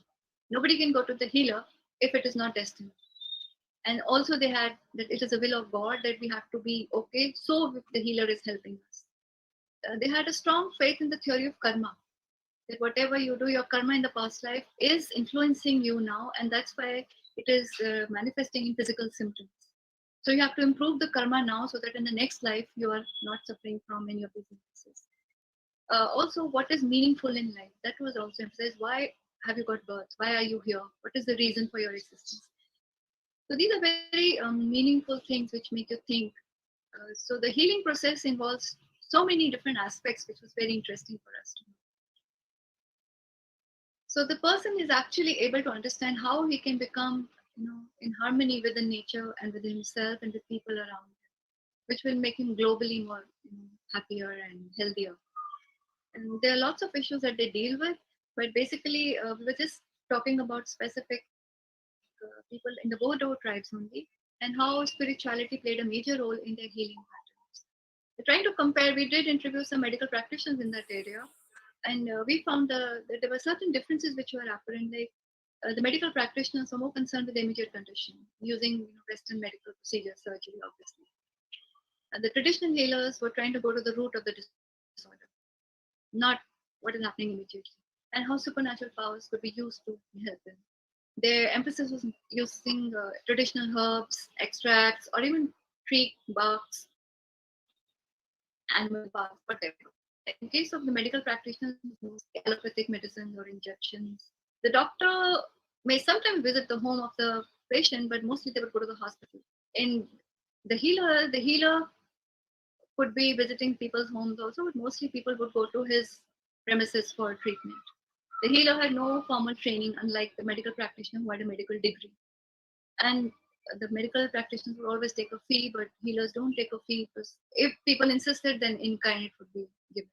Nobody can go to the healer if it is not destiny. And also they had that it is a will of God that we have to be okay, so the healer is helping us. They had a strong faith in the theory of karma, that whatever you do, your karma in the past life is influencing you now, and that's why it is manifesting in physical symptoms. So you have to improve the karma now so that in the next life you are not suffering from any of these illnesses. Also, what is meaningful in life? That was also emphasized. Why have you got birth? Why are you here? What is the reason for your existence? So these are very meaningful things which make you think. So the healing process involves so many different aspects, which was very interesting for us to know. So the person is actually able to understand how he can become, in harmony with the nature and with himself and with people around him, which will make him globally more happier and healthier. And there are lots of issues that they deal with, but basically we were just talking about specific people in the Bodo tribes only, and how spirituality played a major role in their healing patterns. We're trying to compare. We did interview some medical practitioners in that area, and we found that there were certain differences which were apparent. Like the medical practitioners are more concerned with the immediate condition, using Western medical procedures, surgery, obviously. And the traditional healers were trying to go to the root of the disorder, not what is happening immediately, and how supernatural powers could be used to help them. Their emphasis was using traditional herbs, extracts, or even tree barks, animal barks, whatever. In case of the medical practitioners, mostly allopathic medicines or injections. The doctor may sometimes visit the home of the patient, but mostly they would go to the hospital. In the healer could be visiting people's homes also, but mostly people would go to his premises for treatment. The healer had no formal training, unlike the medical practitioner who had a medical degree. And the medical practitioners would always take a fee, but healers don't take a fee because if people insisted, then in kind it would be given.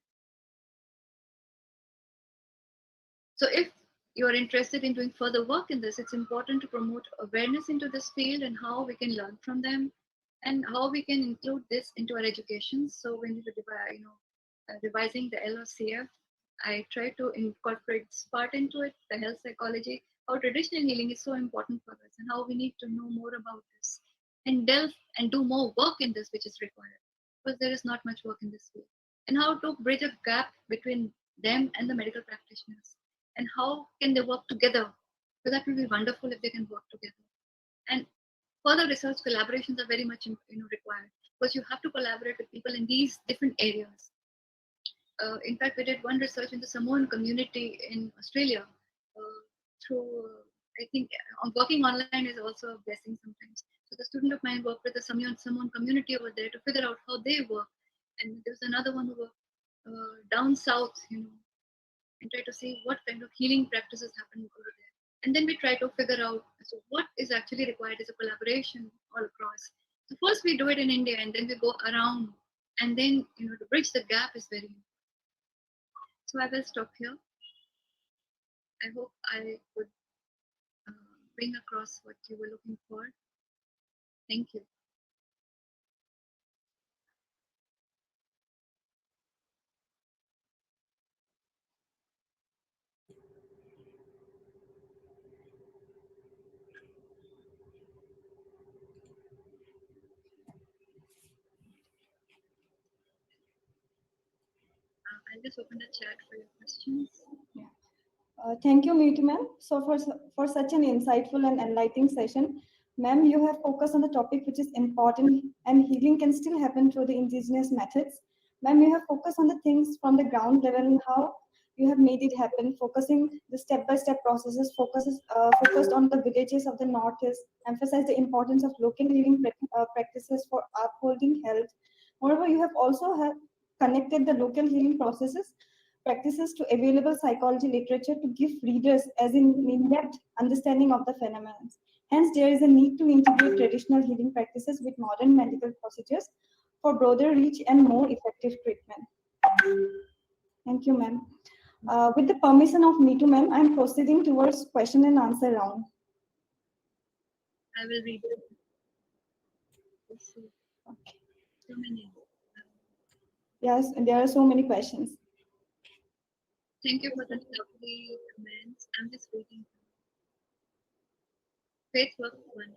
So if you are interested in doing further work in this, it's important to promote awareness into this field and how we can learn from them and how we can include this into our education. So when we were revising the LOCF, I tried to incorporate this part into it, the health psychology, how traditional healing is so important for us and how we need to know more about this and delve and do more work in this which is required because there is not much work in this field, and how to bridge a gap between them and the medical practitioners, and how can they work together. So that will be wonderful if they can work together. And further research collaborations are very much required because you have to collaborate with people in these different areas. In fact, we did one research in the Samoan community in Australia through, I think, working online is also a blessing sometimes. So the student of mine worked with the Samoan community over there to figure out how they work. And there was another one who worked down south, and try to see what kind of healing practices happen over there. And then we try to figure out so what is actually required is a collaboration all across. So first we do it in India and then we go around, and then to bridge the gap is very important. So I will stop here. I hope I could bring across what you were looking for. Thank you. I'll just open the chat for your questions. Thank you, Meetu ma'am. So for such an insightful and enlightening session, ma'am, you have focused on the topic which is important, and healing can still happen through the indigenous methods. Ma'am, you have focused on the things from the ground level and how you have made it happen, focusing the step-by-step processes, focused on the villages of the Northeast, emphasized the importance of local healing practices for upholding health. Moreover, you have also connected the local healing practices to available psychology literature to give readers as in-depth understanding of the phenomena. Hence, there is a need to integrate traditional healing practices with modern medical procedures for broader reach and more effective treatment. Thank you, ma'am. With the permission of Meetu ma'am, I am proceeding towards question and answer round. I will read it. Okay. So many. Yes, there are so many questions. Thank you for the lovely comments. I'm just waiting. Faith works wonders.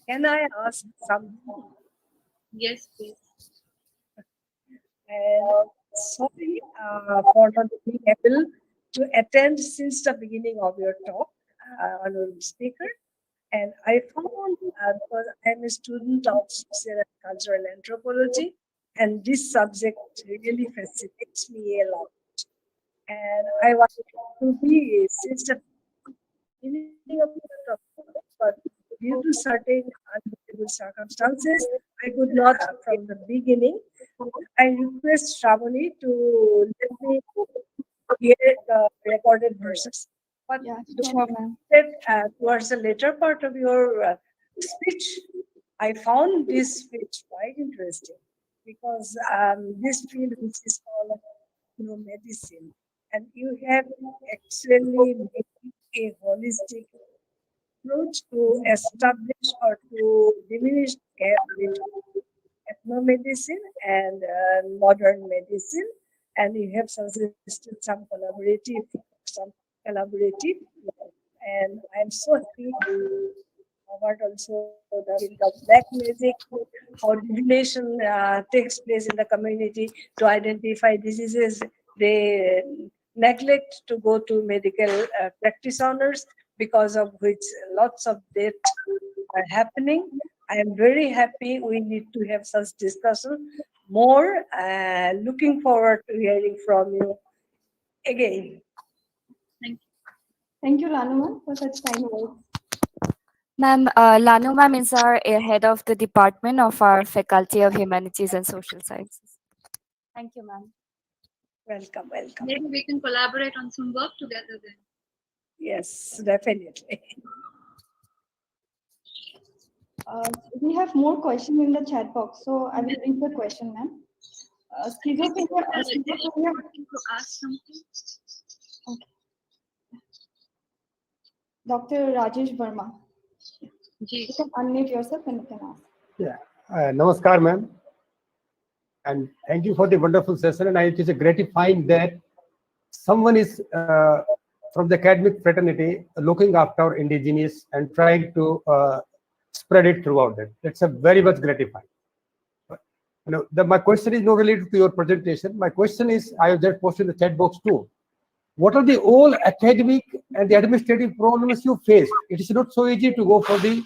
Can I ask something? Yes, please. And sorry for not being able to attend since the beginning of your talk, honorable speaker. And I found, because I'm a student of social and cultural anthropology, and this subject really fascinates me a lot. And I want to be since the beginning of the talk, but due to certain unavoidable circumstances, I could not from the beginning. I request Shravani to let me hear the recorded verses. But Yeah, sure, ma'am. towards the later part of your speech, I found this speech quite interesting because this field which is called medicine, and you have actually made a holistic approach to establish or to diminish gap between ethnomedicine and modern medicine, and you have suggested some collaborative, and I'm so happy about also the field of black magic, how divination takes place in the community to identify diseases. They neglect to go to medical practice owners, because of which lots of death are happening. I am very happy we need to have such discussion more. Looking forward to hearing from you again. Thank you. Thank you, Lanu ma'am, for such kind words. Ma'am, Lanu ma'am is our head of the department of our Faculty of Humanities and Social Sciences. Thank you, ma'am. Welcome, welcome. Maybe we can collaborate on some work together then. Yes, definitely. We have more questions in the chat box, so I will read the question, ma'am. Schizophrenia. To ask something. Okay. Dr. Rajesh Verma. You can unmute yourself and you can ask. Yeah, namaskar, ma'am. And thank you for the wonderful session. And it is gratifying that someone is from the academic fraternity looking after indigenous and trying to spread it throughout it. That's a very much gratifying. My question is not related to your presentation. My question is, I have just posted in the chat box too. What are the all academic and the administrative problems you faced? It is not so easy to go for the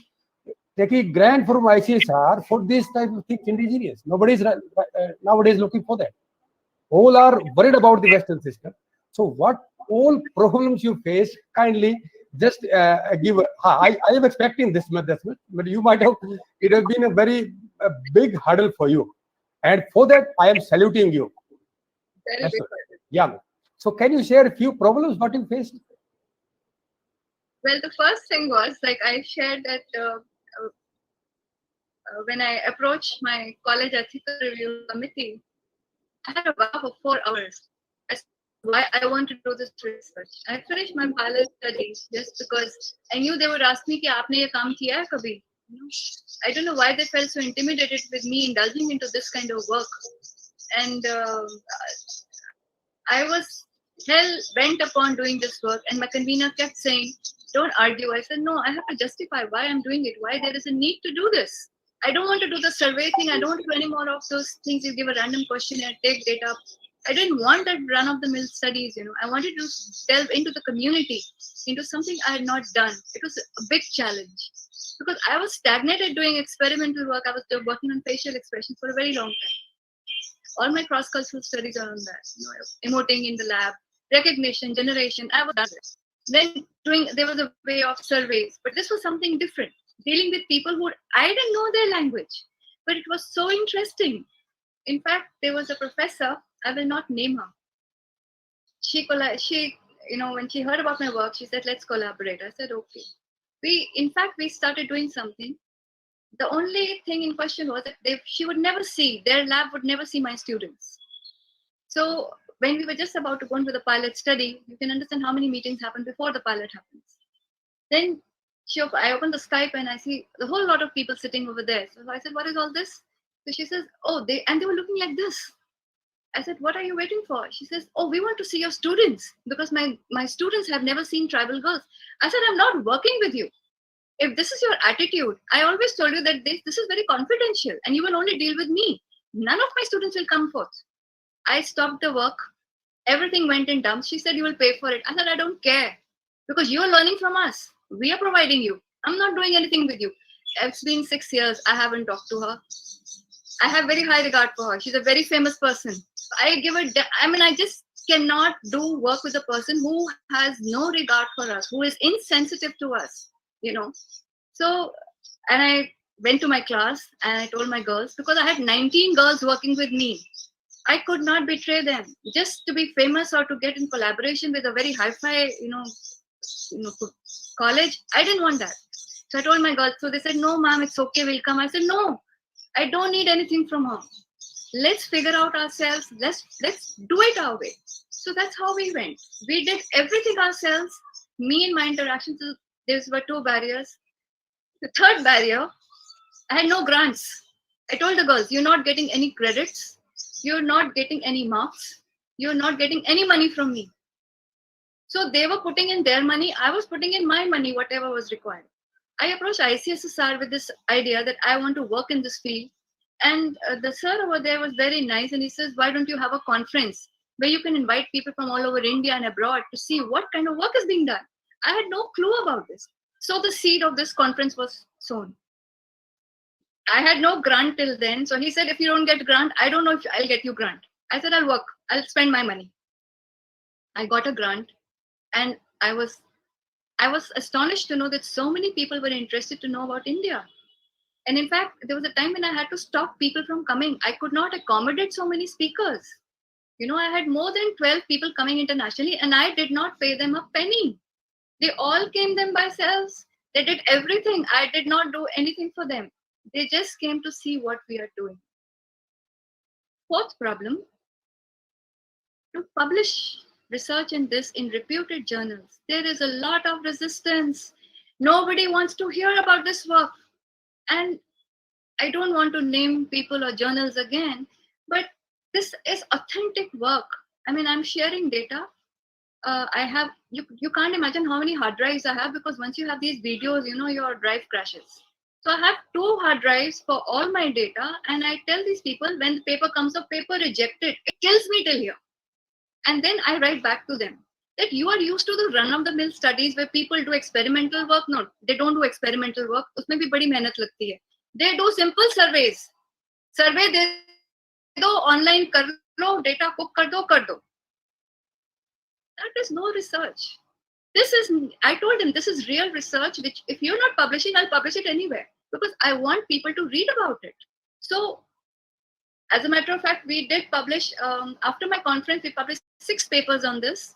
taking grant from ICSR for this type of things indigenous. Nobody is nowadays looking for that. All are worried about the Western system. So what all problems you face, kindly just give. I am expecting this much, but you might have, it has been a very big hurdle for you. And for that, I am saluting you. Very big. Yeah. So can you share a few problems what you faced? Well, the first thing was, like I shared that when I approached my college ethical review committee, I had a vow for 4 hours. As why I want to do this research. I finished my pilot studies just because I knew they would ask me, "Ki aapne ye kaam kiya hai kabhi?" I don't know why they felt so intimidated with me indulging into this kind of work. And I was hell bent upon doing this work, and my convener kept saying, "Don't argue." I said, "No, I have to justify why I'm doing it, why there is a need to do this. I don't want to do the survey thing. I don't want to do any more of those things. You give a random questionnaire, take data." I didn't want that run of the mill studies, I wanted to delve into the community, into something I had not done. It was a big challenge because I was stagnated doing experimental work. I was working on facial expressions for a very long time. All my cross-cultural studies are on that, emoting in the lab, recognition, generation. I was done it. Then there was a way of surveys, but this was something different. Dealing with people who I didn't know their language, but it was so interesting. In fact, there was a professor, I will not name her. She, when she heard about my work, she said, "Let's collaborate." I said, "Okay." We started doing something. The only thing in question was that she would never see, their lab would never see my students. So when we were just about to go into the pilot study, you can understand how many meetings happen before the pilot happens. Then I opened the Skype and I see a whole lot of people sitting over there. So I said, "What is all this?" So she says, "Oh, they were looking like this." I said, "What are you waiting for?" She says, "Oh, we want to see your students because my students have never seen tribal girls." I said, "I'm not working with you. If this is your attitude, I always told you that this is very confidential and you will only deal with me. None of my students will come forth." I stopped the work. Everything went in dumps. She said, "You will pay for it." I said, "I don't care because you are learning from us. We are providing you. I'm not doing anything with you." It's been 6 years. I haven't talked to her. I have very high regard for her. She's a very famous person. I just cannot do work with a person who has no regard for us, who is insensitive to us, So, and I went to my class and I told my girls, because I had 19 girls working with me, I could not betray them just to be famous or to get in collaboration with a very hi-fi, college. I didn't want that. So I told my girls. So they said, "No, ma'am, it's okay. We'll come." I said, "No, I don't need anything from her. Let's figure out ourselves. Let's do it our way." So that's how we went. We did everything ourselves. Me and my interactions. There were 2 barriers. The third barrier, I had no grants. I told the girls, "You're not getting any credits. You're not getting any marks. You're not getting any money from me." So they were putting in their money. I was putting in my money, whatever was required. I approached ICSSR with this idea that I want to work in this field. And the sir over there was very nice. And he says, "Why don't you have a conference where you can invite people from all over India and abroad to see what kind of work is being done?" I had no clue about this. So the seed of this conference was sown. I had no grant till then. So he said, "If you don't get grant, I don't know if I'll get you grant." I said, "I'll work. I'll spend my money." I got a grant, and I was astonished to know that so many people were interested to know about India. And in fact, there was a time when I had to stop people from coming. I could not accommodate so many speakers. I had more than 12 people coming internationally, and I did not pay them a penny. They all came them by themselves. They did everything. I did not do anything for them. They just came to see what we are doing. Fourth problem, to publish research in this in reputed journals. There is a lot of resistance. Nobody wants to hear about this work. And I don't want to name people or journals again, but this is authentic work. I mean, I'm sharing data. I have, you can't imagine how many hard drives I have, because once you have these videos, your drive crashes. So I have 2 hard drives for all my data, and I tell these people, when the paper comes up, paper rejected, it kills me till here. And then I write back to them that you are used to the run-of-the-mill studies where people do experimental work. No, they don't do experimental work. उसमें भी बड़ी मेहनत लगती है. They do simple surveys. Survey दे दो, online कर लो, data cook कर दो. That is no research. I told him, this is real research, which if you're not publishing, I'll publish it anywhere, because I want people to read about it. So, as a matter of fact, we did publish, after my conference, we published 6 papers on this,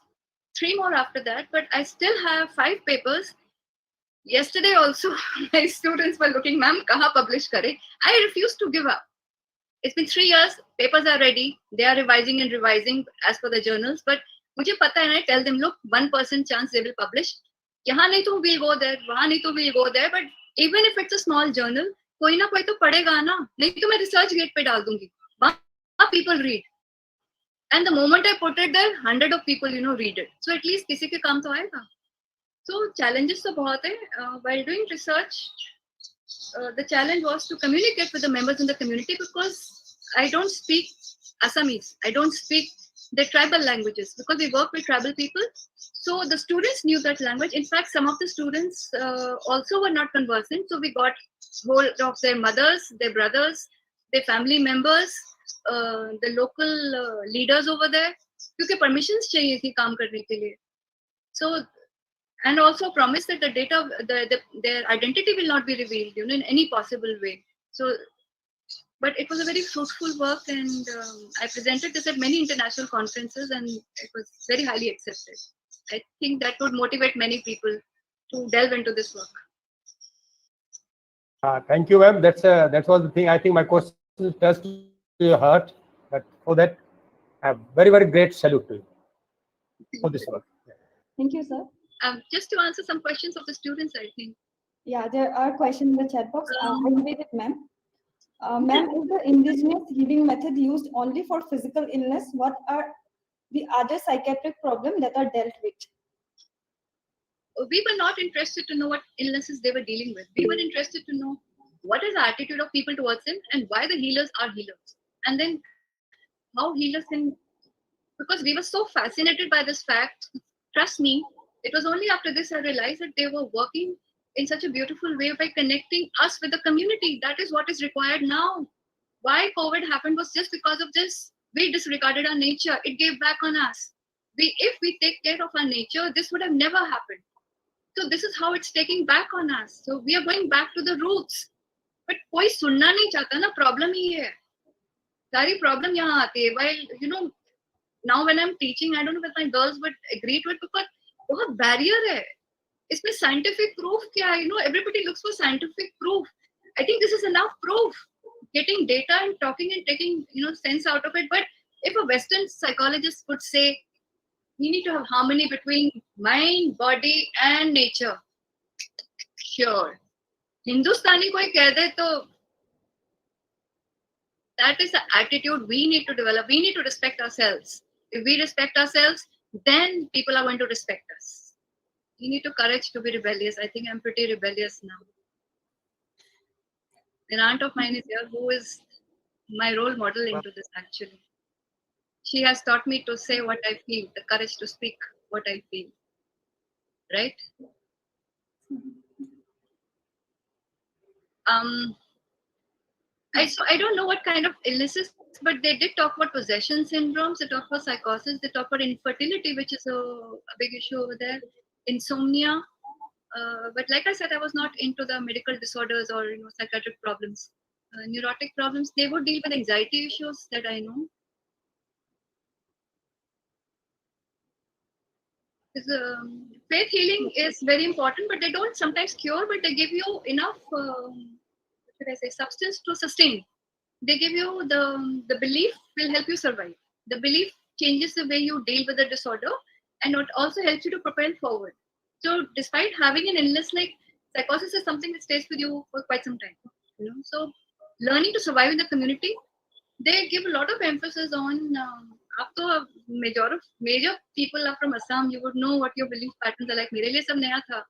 3 more after that, but I still have 5 papers. Yesterday also, my students were looking, ma'am, kaha publish kare? I refused to give up. It's been 3 years, papers are ready, they are revising and revising as per the journals, but मुझे पता है, and I tell them, look, 1% chance they will publish. यहाँ नहीं तो we'll go there, वहाँ नहीं तो we'll go there, but even if it's a small journal, कोई ना कोई तो पढ़ेगा ना, नहीं तो मैं research gate पे डाल दूंगी, वहाँ people read. And the moment I put it there, 100 of people, read it. So at least किसी के काम तो आएगा. So challenges तो बहुत है. While doing research, the challenge was to communicate with the members in the community, because I don't speak Assamese. I don't speak the tribal languages, because we work with tribal people. So the students knew that language. In fact, some of the students also were not conversant. So we got hold of their mothers, their brothers, their family members, the local leaders over there, क्योंकि permissions चाहिए थी काम करने के लिए. So, and also promise that the data, their identity will not be revealed, in any possible way. So, but it was a very fruitful work, and I presented this at many international conferences, and it was very highly accepted. I think that would motivate many people to delve into this work. Thank you, ma'am. That was the thing. I think my question touched your heart, but for that, I have very, very great salute to you for this work. Thank you, sir. Just to answer some questions of the students, I think. Yeah, there are questions in the chat box. I will read it, ma'am. Ma'am, is the indigenous healing method used only for physical illness? What are the other psychiatric problems that are dealt with? We were not interested to know what illnesses they were dealing with. We were interested to know what is the attitude of people towards them, and why the healers are healers. And then how healers can, because we were so fascinated by this fact. Trust me, it was only after this I realized that they were working in such a beautiful way by connecting us with the community. That is what is required now. Why COVID happened was just because of this. We disregarded our nature. It gave back on us. If we take care of our nature, this would have never happened. So this is how it's taking back on us. So we are going back to the roots. But कोई सुनना नहीं चाहता ना, problem ही है. सारी problem यहाँ आती है. While, now when I'm teaching, I don't know if my girls would agree to it, because बहुत barrier है. इसमें scientific proof क्या है? Everybody looks for scientific proof. I think this is enough proof. Getting data and talking and taking, sense out of it. But if a Western psychologist would say, we need to have harmony between mind, body, and nature. Sure. Hindustani koi keh de to, that is the attitude we need to develop. We need to respect ourselves. If we respect ourselves, then people are going to respect us. We need the courage to be rebellious. I think I'm pretty rebellious now. An aunt of mine is here who is my role model into this, actually. She has taught me to say what I feel, the courage to speak what I feel. Right? I don't know what kind of illnesses, but they did talk about possession syndromes, they talk about psychosis, they talk about infertility, which is a big issue over there, insomnia. But like I said, I was not into the medical disorders or psychiatric problems. Neurotic problems, they would deal with anxiety issues that I know. Faith healing is very important, but they don't sometimes cure, but they give you enough, substance to sustain. They give you the belief will help you survive. The belief changes the way you deal with the disorder, and it also helps you to propel forward. So despite having an illness like psychosis is something that stays with you for quite some time. So learning to survive in the community, they give a lot of emphasis on आप तो major people are from Assam. You would know what your belief patterns are like. मेरे लिए सब नया था.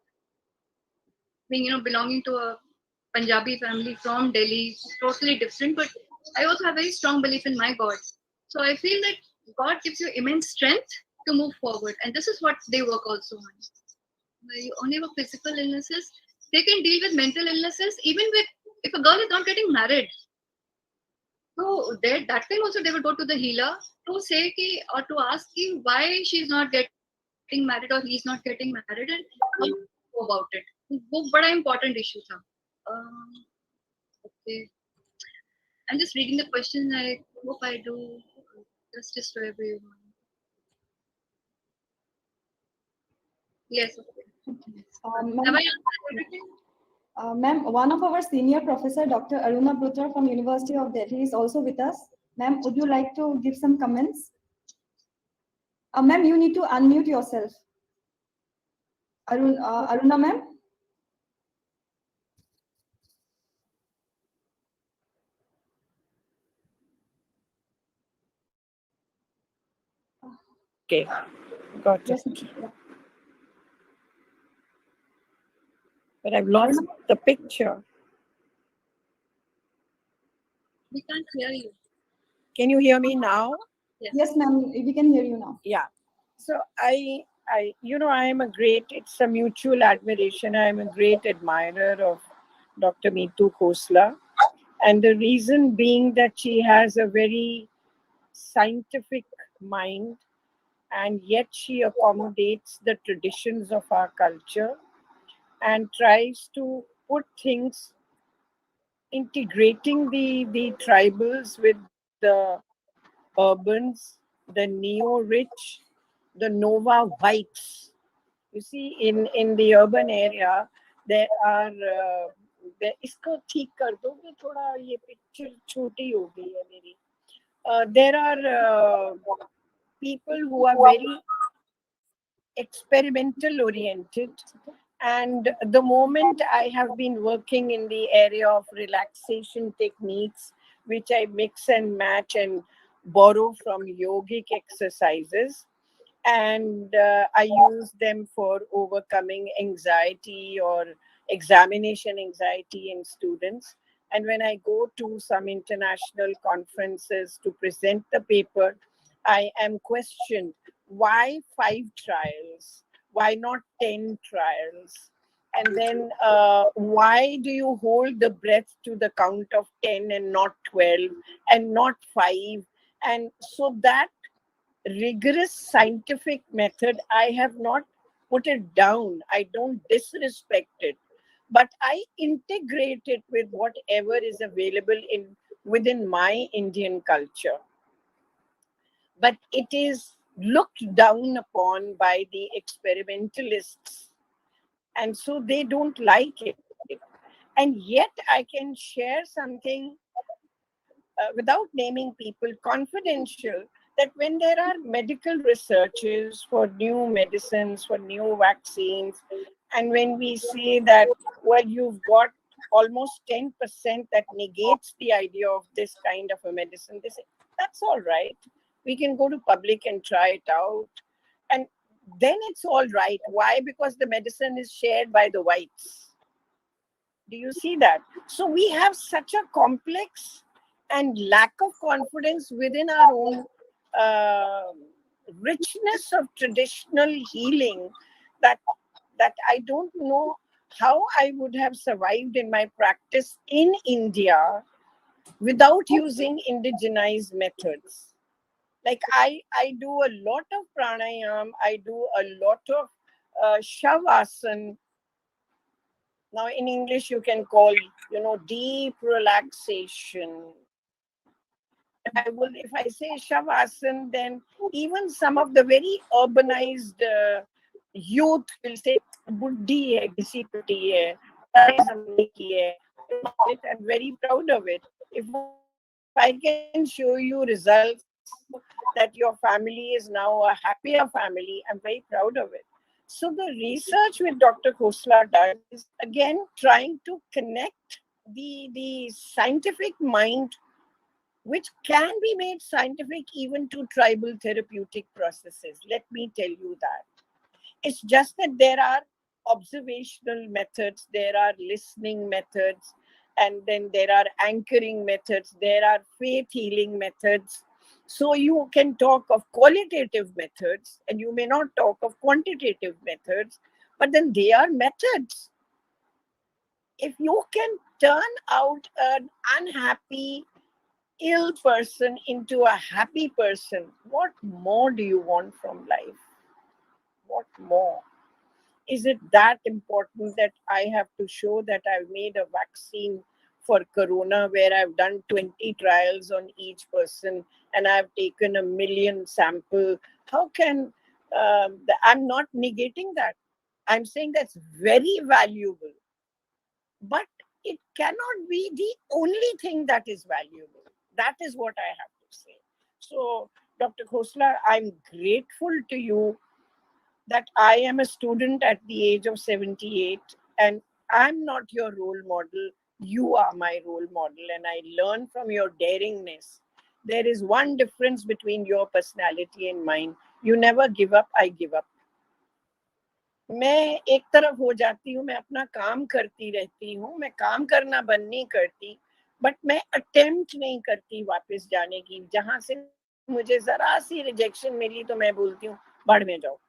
Being, belonging to a Punjabi family from Delhi, totally different. But I also have very strong belief in my God. So I feel that God gives you immense strength to move forward, and this is what they work also on. They only have physical illnesses. They can deal with mental illnesses, even with if a girl is not getting married. So that time also they would go to the healer to say ki, or to ask ki, why she's not getting married or he's not getting married and how to go about it. वो बड़ा important issue था. Okay, I'm just reading the questions. I hope I do justice to everyone. Yes. Okay. Have I answered everything? Ma'am, one of our senior professor, Dr. Aruna Brutra from University of Delhi is also with us. Ma'am, would you like to give some comments? Ma'am, you need to unmute yourself. Aruna, ma'am? Okay, got Yes. it. But I've lost the picture. We can't hear you. Can you hear me now? Yes, ma'am, we can hear you now. Yeah. So I am it's a mutual admiration. I am a great admirer of Dr. Meetu Khosla. And the reason being that she has a very scientific mind, and yet she accommodates the traditions of our culture and tries to put things, integrating the tribals with the urbans, the neo-rich, the nova whites. You see, in the urban area, there are इसको ठीक कर दो कि थोड़ा ये picture छोटी हो गई है मेरी. There are people who are very experimental oriented, and the moment I have been working in the area of relaxation techniques, which I mix and match and borrow from yogic exercises, and I use them for overcoming anxiety or examination anxiety in students. And when I go to some international conferences to present the paper, I am questioned, why 5 trials? Why not 10 trials? And then why do you hold the breath to the count of 10 and not 12 and not 5? And so that rigorous scientific method, I have not put it down. I don't disrespect it, but I integrate it with whatever is available within my Indian culture. But it is looked down upon by the experimentalists, and so they don't like it. And yet I can share something without naming people, confidential, that when there are medical researches for new medicines, for new vaccines, and when we say that, well, you've got almost 10% that negates the idea of this kind of a medicine, they say, that's all right. We can go to public and try it out. And then it's all right. Why? Because the medicine is shared by the whites. Do you see that? So we have such a complex and lack of confidence within our own richness of traditional healing that I don't know how I would have survived in my practice in India without using indigenized methods. Like I do a lot of pranayam, I do a lot of shavasana. Now, in English, you can call, deep relaxation. But I will, if I say Shavasana, then even some of the very urbanized youth will say, Buddhi hai, kisi pati hai, ki hai. I'm very proud of it. If I can show you results that your family is now a happier family, I'm very proud of it. So the research with Dr. Khosla does is again trying to connect the scientific mind which can be made scientific even to tribal therapeutic processes. Let me tell you that. It's just that there are observational methods, there are listening methods, and then there are anchoring methods, there are faith healing methods. So you can talk of qualitative methods and you may not talk of quantitative methods, but then they are methods. If you can turn out an unhappy, ill person into a happy person, what more do you want from life? What more? Is it that important that I have to show that I've made a vaccine for corona where I've done 20 trials on each person and I've taken 1 million sample? How can I'm not negating that. I'm saying that's very valuable, but it cannot be the only thing that is valuable. That is what I have to say. So, Dr. Khosla, I'm grateful to you that I am a student at the age of 78 and I'm not your role model. You are my role model, and I learn from your daringness. There is one difference between your personality and mine. You never give up, I give up. मैं एक तरफ हो जाती हूँ, मैं अपना काम करती रहती हूँ, मैं काम करना बंद नहीं करती, बट मैं अटेम्प्ट नहीं करती वापस जाने की. जहां से मुझे जरा सी रिजेक्शन मिली तो मैं बोलती हूँ बाढ़ में जाओ,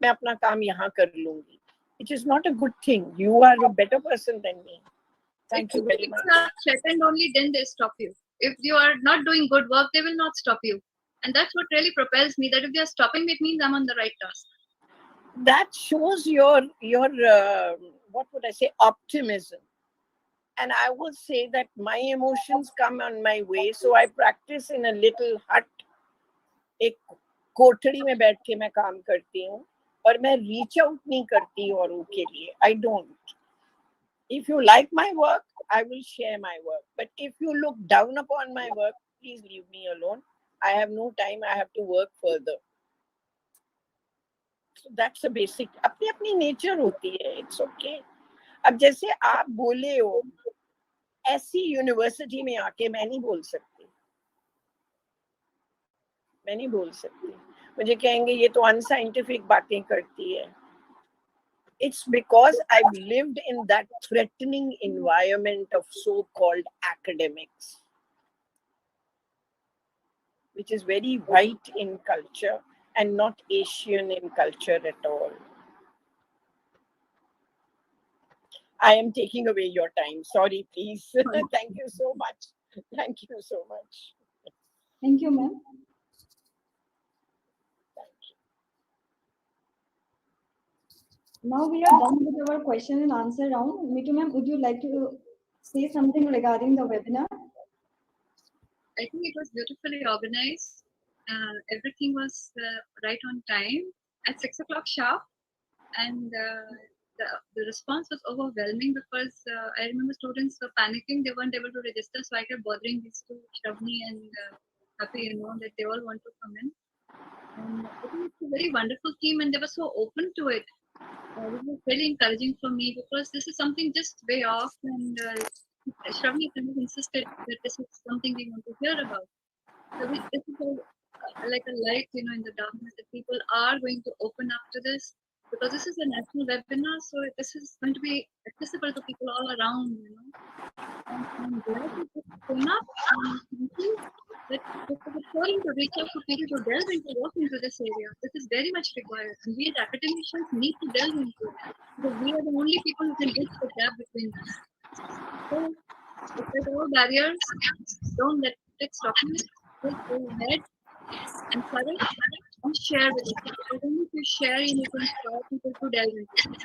मैं अपना काम यहाँ कर लूंगी. It is not a good thing. You are a better person than me. Thank you very much. If you are threatened only, then they stop you. If you are not doing good work, they will not stop you. And that's what really propels me, that if they are stopping me, it means I'm on the right task. That shows your what would I say, optimism. And I will say that my emotions come on my way, so I practice in a little hut. एक कोठड़ी में बैठ के मैं काम करती हूँ और मैं रीच आउट नहीं करती औरों के लिए. I don't. If you like my work, I will share my work. But if you look down upon my work, please leave me alone. I have no time. I have to work further. So that's a basic. अपनी अपनी nature होती है. It's okay. अब जैसे आप बोले हो, ऐसी यूनिवर्सिटी में आके मैं नहीं बोल सकती. मैं नहीं बोल सकती. मुझे कहेंगे ये तो अनसाइंटिफिक बातें करती है. It's because I've lived in that threatening environment of so-called academics, which is very white in culture and not Asian in culture at all. I am taking away your time. Sorry, please. Thank you so much. Thank you so much. Thank you, ma'am. Now we are done with our question and answer round. Meetu ma'am, would you like to say something regarding the webinar? I think it was beautifully organized. Everything was right on time at 6 o'clock sharp, and the response was overwhelming because I remember students were panicking; they weren't able to register, so I kept bothering these two, Shravani and Happy, that they all want to come in. And I think it's a very wonderful team, and they were so open to it. This was really encouraging for me because this is something just way off, and Shravani kind of insisted that this is something we want to hear about. So this is like a light, in the darkness, that people are going to open up to this because this is a national webinar, so this is going to be accessible to people all around, And I'm glad that this came up. Thank you. That this is a calling to reach out to people to delve into work into this area. This is very much required, and we as academicians need to delve into it because we are the only people who can bridge the gap between us. So, if there are barriers, don't let it stop you. Just go ahead and courage and share with us. Because only if you share, you can inspire people to delve into it.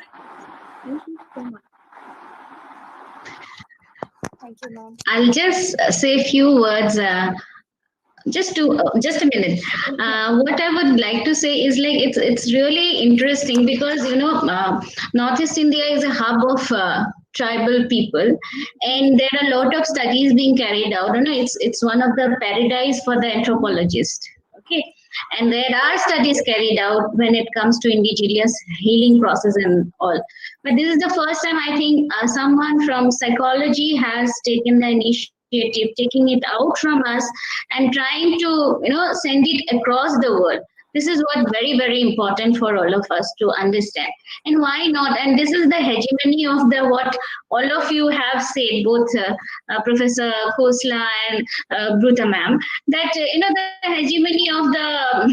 Thank you so much. Thank you, ma'am. I'll just say a few words. Just a minute. What I would like to say is like it's really interesting because Northeast India is a hub of tribal people, and there are a lot of studies being carried out. It's one of the paradise for the anthropologist. Okay, and there are studies carried out when it comes to indigenous healing process and all. But this is the first time I think someone from psychology has taken the initiative initiative, taking it out from us and trying to, send it across the world. This is what very important for all of us to understand. And why not? And this is the hegemony of the what all of you have said, both Professor Khosla and Bruta ma'am, that the hegemony of the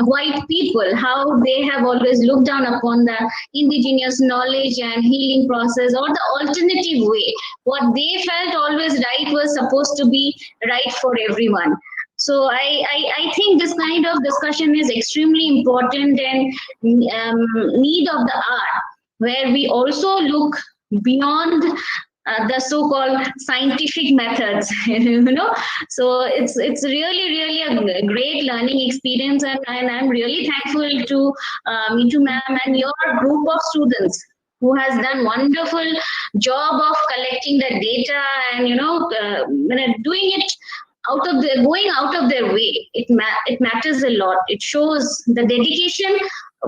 white people, how they have always looked down upon the indigenous knowledge and healing process, or the alternative way. What they felt always right was supposed to be right for everyone. So I think this kind of discussion is extremely important and need of the hour, where we also look beyond the so-called scientific methods, So it's really a great learning experience, and I'm really thankful to Meetu ma'am and your group of students who has done wonderful job of collecting the data and doing it going out of their way. It matters a lot. It shows the dedication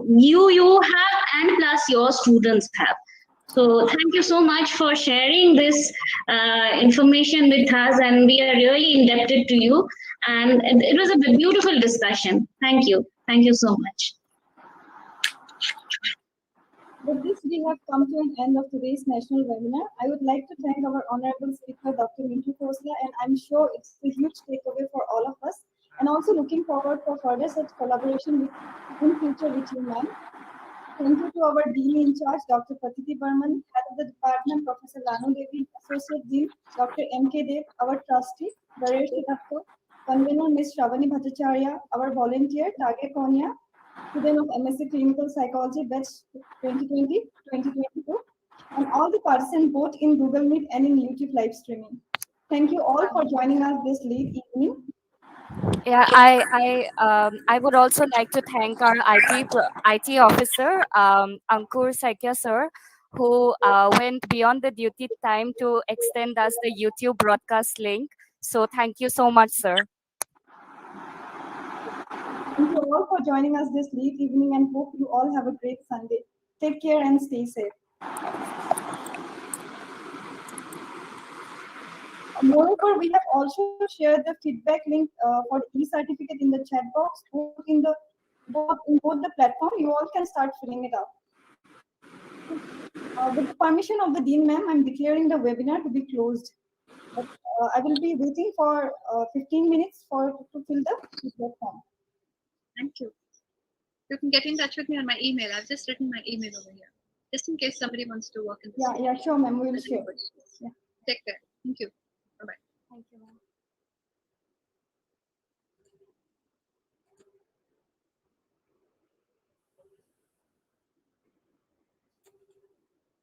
you have and plus your students have. So thank you so much for sharing this information with us, and we are really indebted to you. And it was a beautiful discussion. Thank you. Thank you so much. With this, we have come to an end of today's national webinar. I would like to thank our honorable speaker, Dr. Meetu Khosla, and I'm sure it's a huge takeaway for all of us. And also looking forward for further such collaboration in future with you, ma'am. Thank you to our Dean in charge, Dr. Patiti Burman, Head of the Department, Professor Ranu Devi, Associate Dean, Dr. M.K. Dev, our Trustee, Varesh Dr. Convener, Ms. Shravani Bhattacharya, our volunteer, Tage Konya, student of MSc Clinical Psychology, batch 2020-2022, and all the participants both in Google Meet and in YouTube live streaming. Thank you all for joining us this late evening. Yeah, I would also like to thank our IT officer, Ankur Saikya sir, who went beyond the duty time to extend us the YouTube broadcast link. So thank you so much, sir. Thank you all for joining us this late evening, and hope you all have a great Sunday. Take care and stay safe. Moreover, we have also shared the feedback link for e-certificate in the chat box, both the platform. You all can start filling it out. With the permission of the Dean ma'am, I'm declaring the webinar to be closed. But I will be waiting for 15 minutes to fill the feedback form. Thank you. You can get in touch with me on my email. I've just written my email over here, just in case somebody wants to walk in. Yeah, sure, ma'am. We will share. Yeah. Take care. Thank you. Bye-bye. Thank you, ma'am.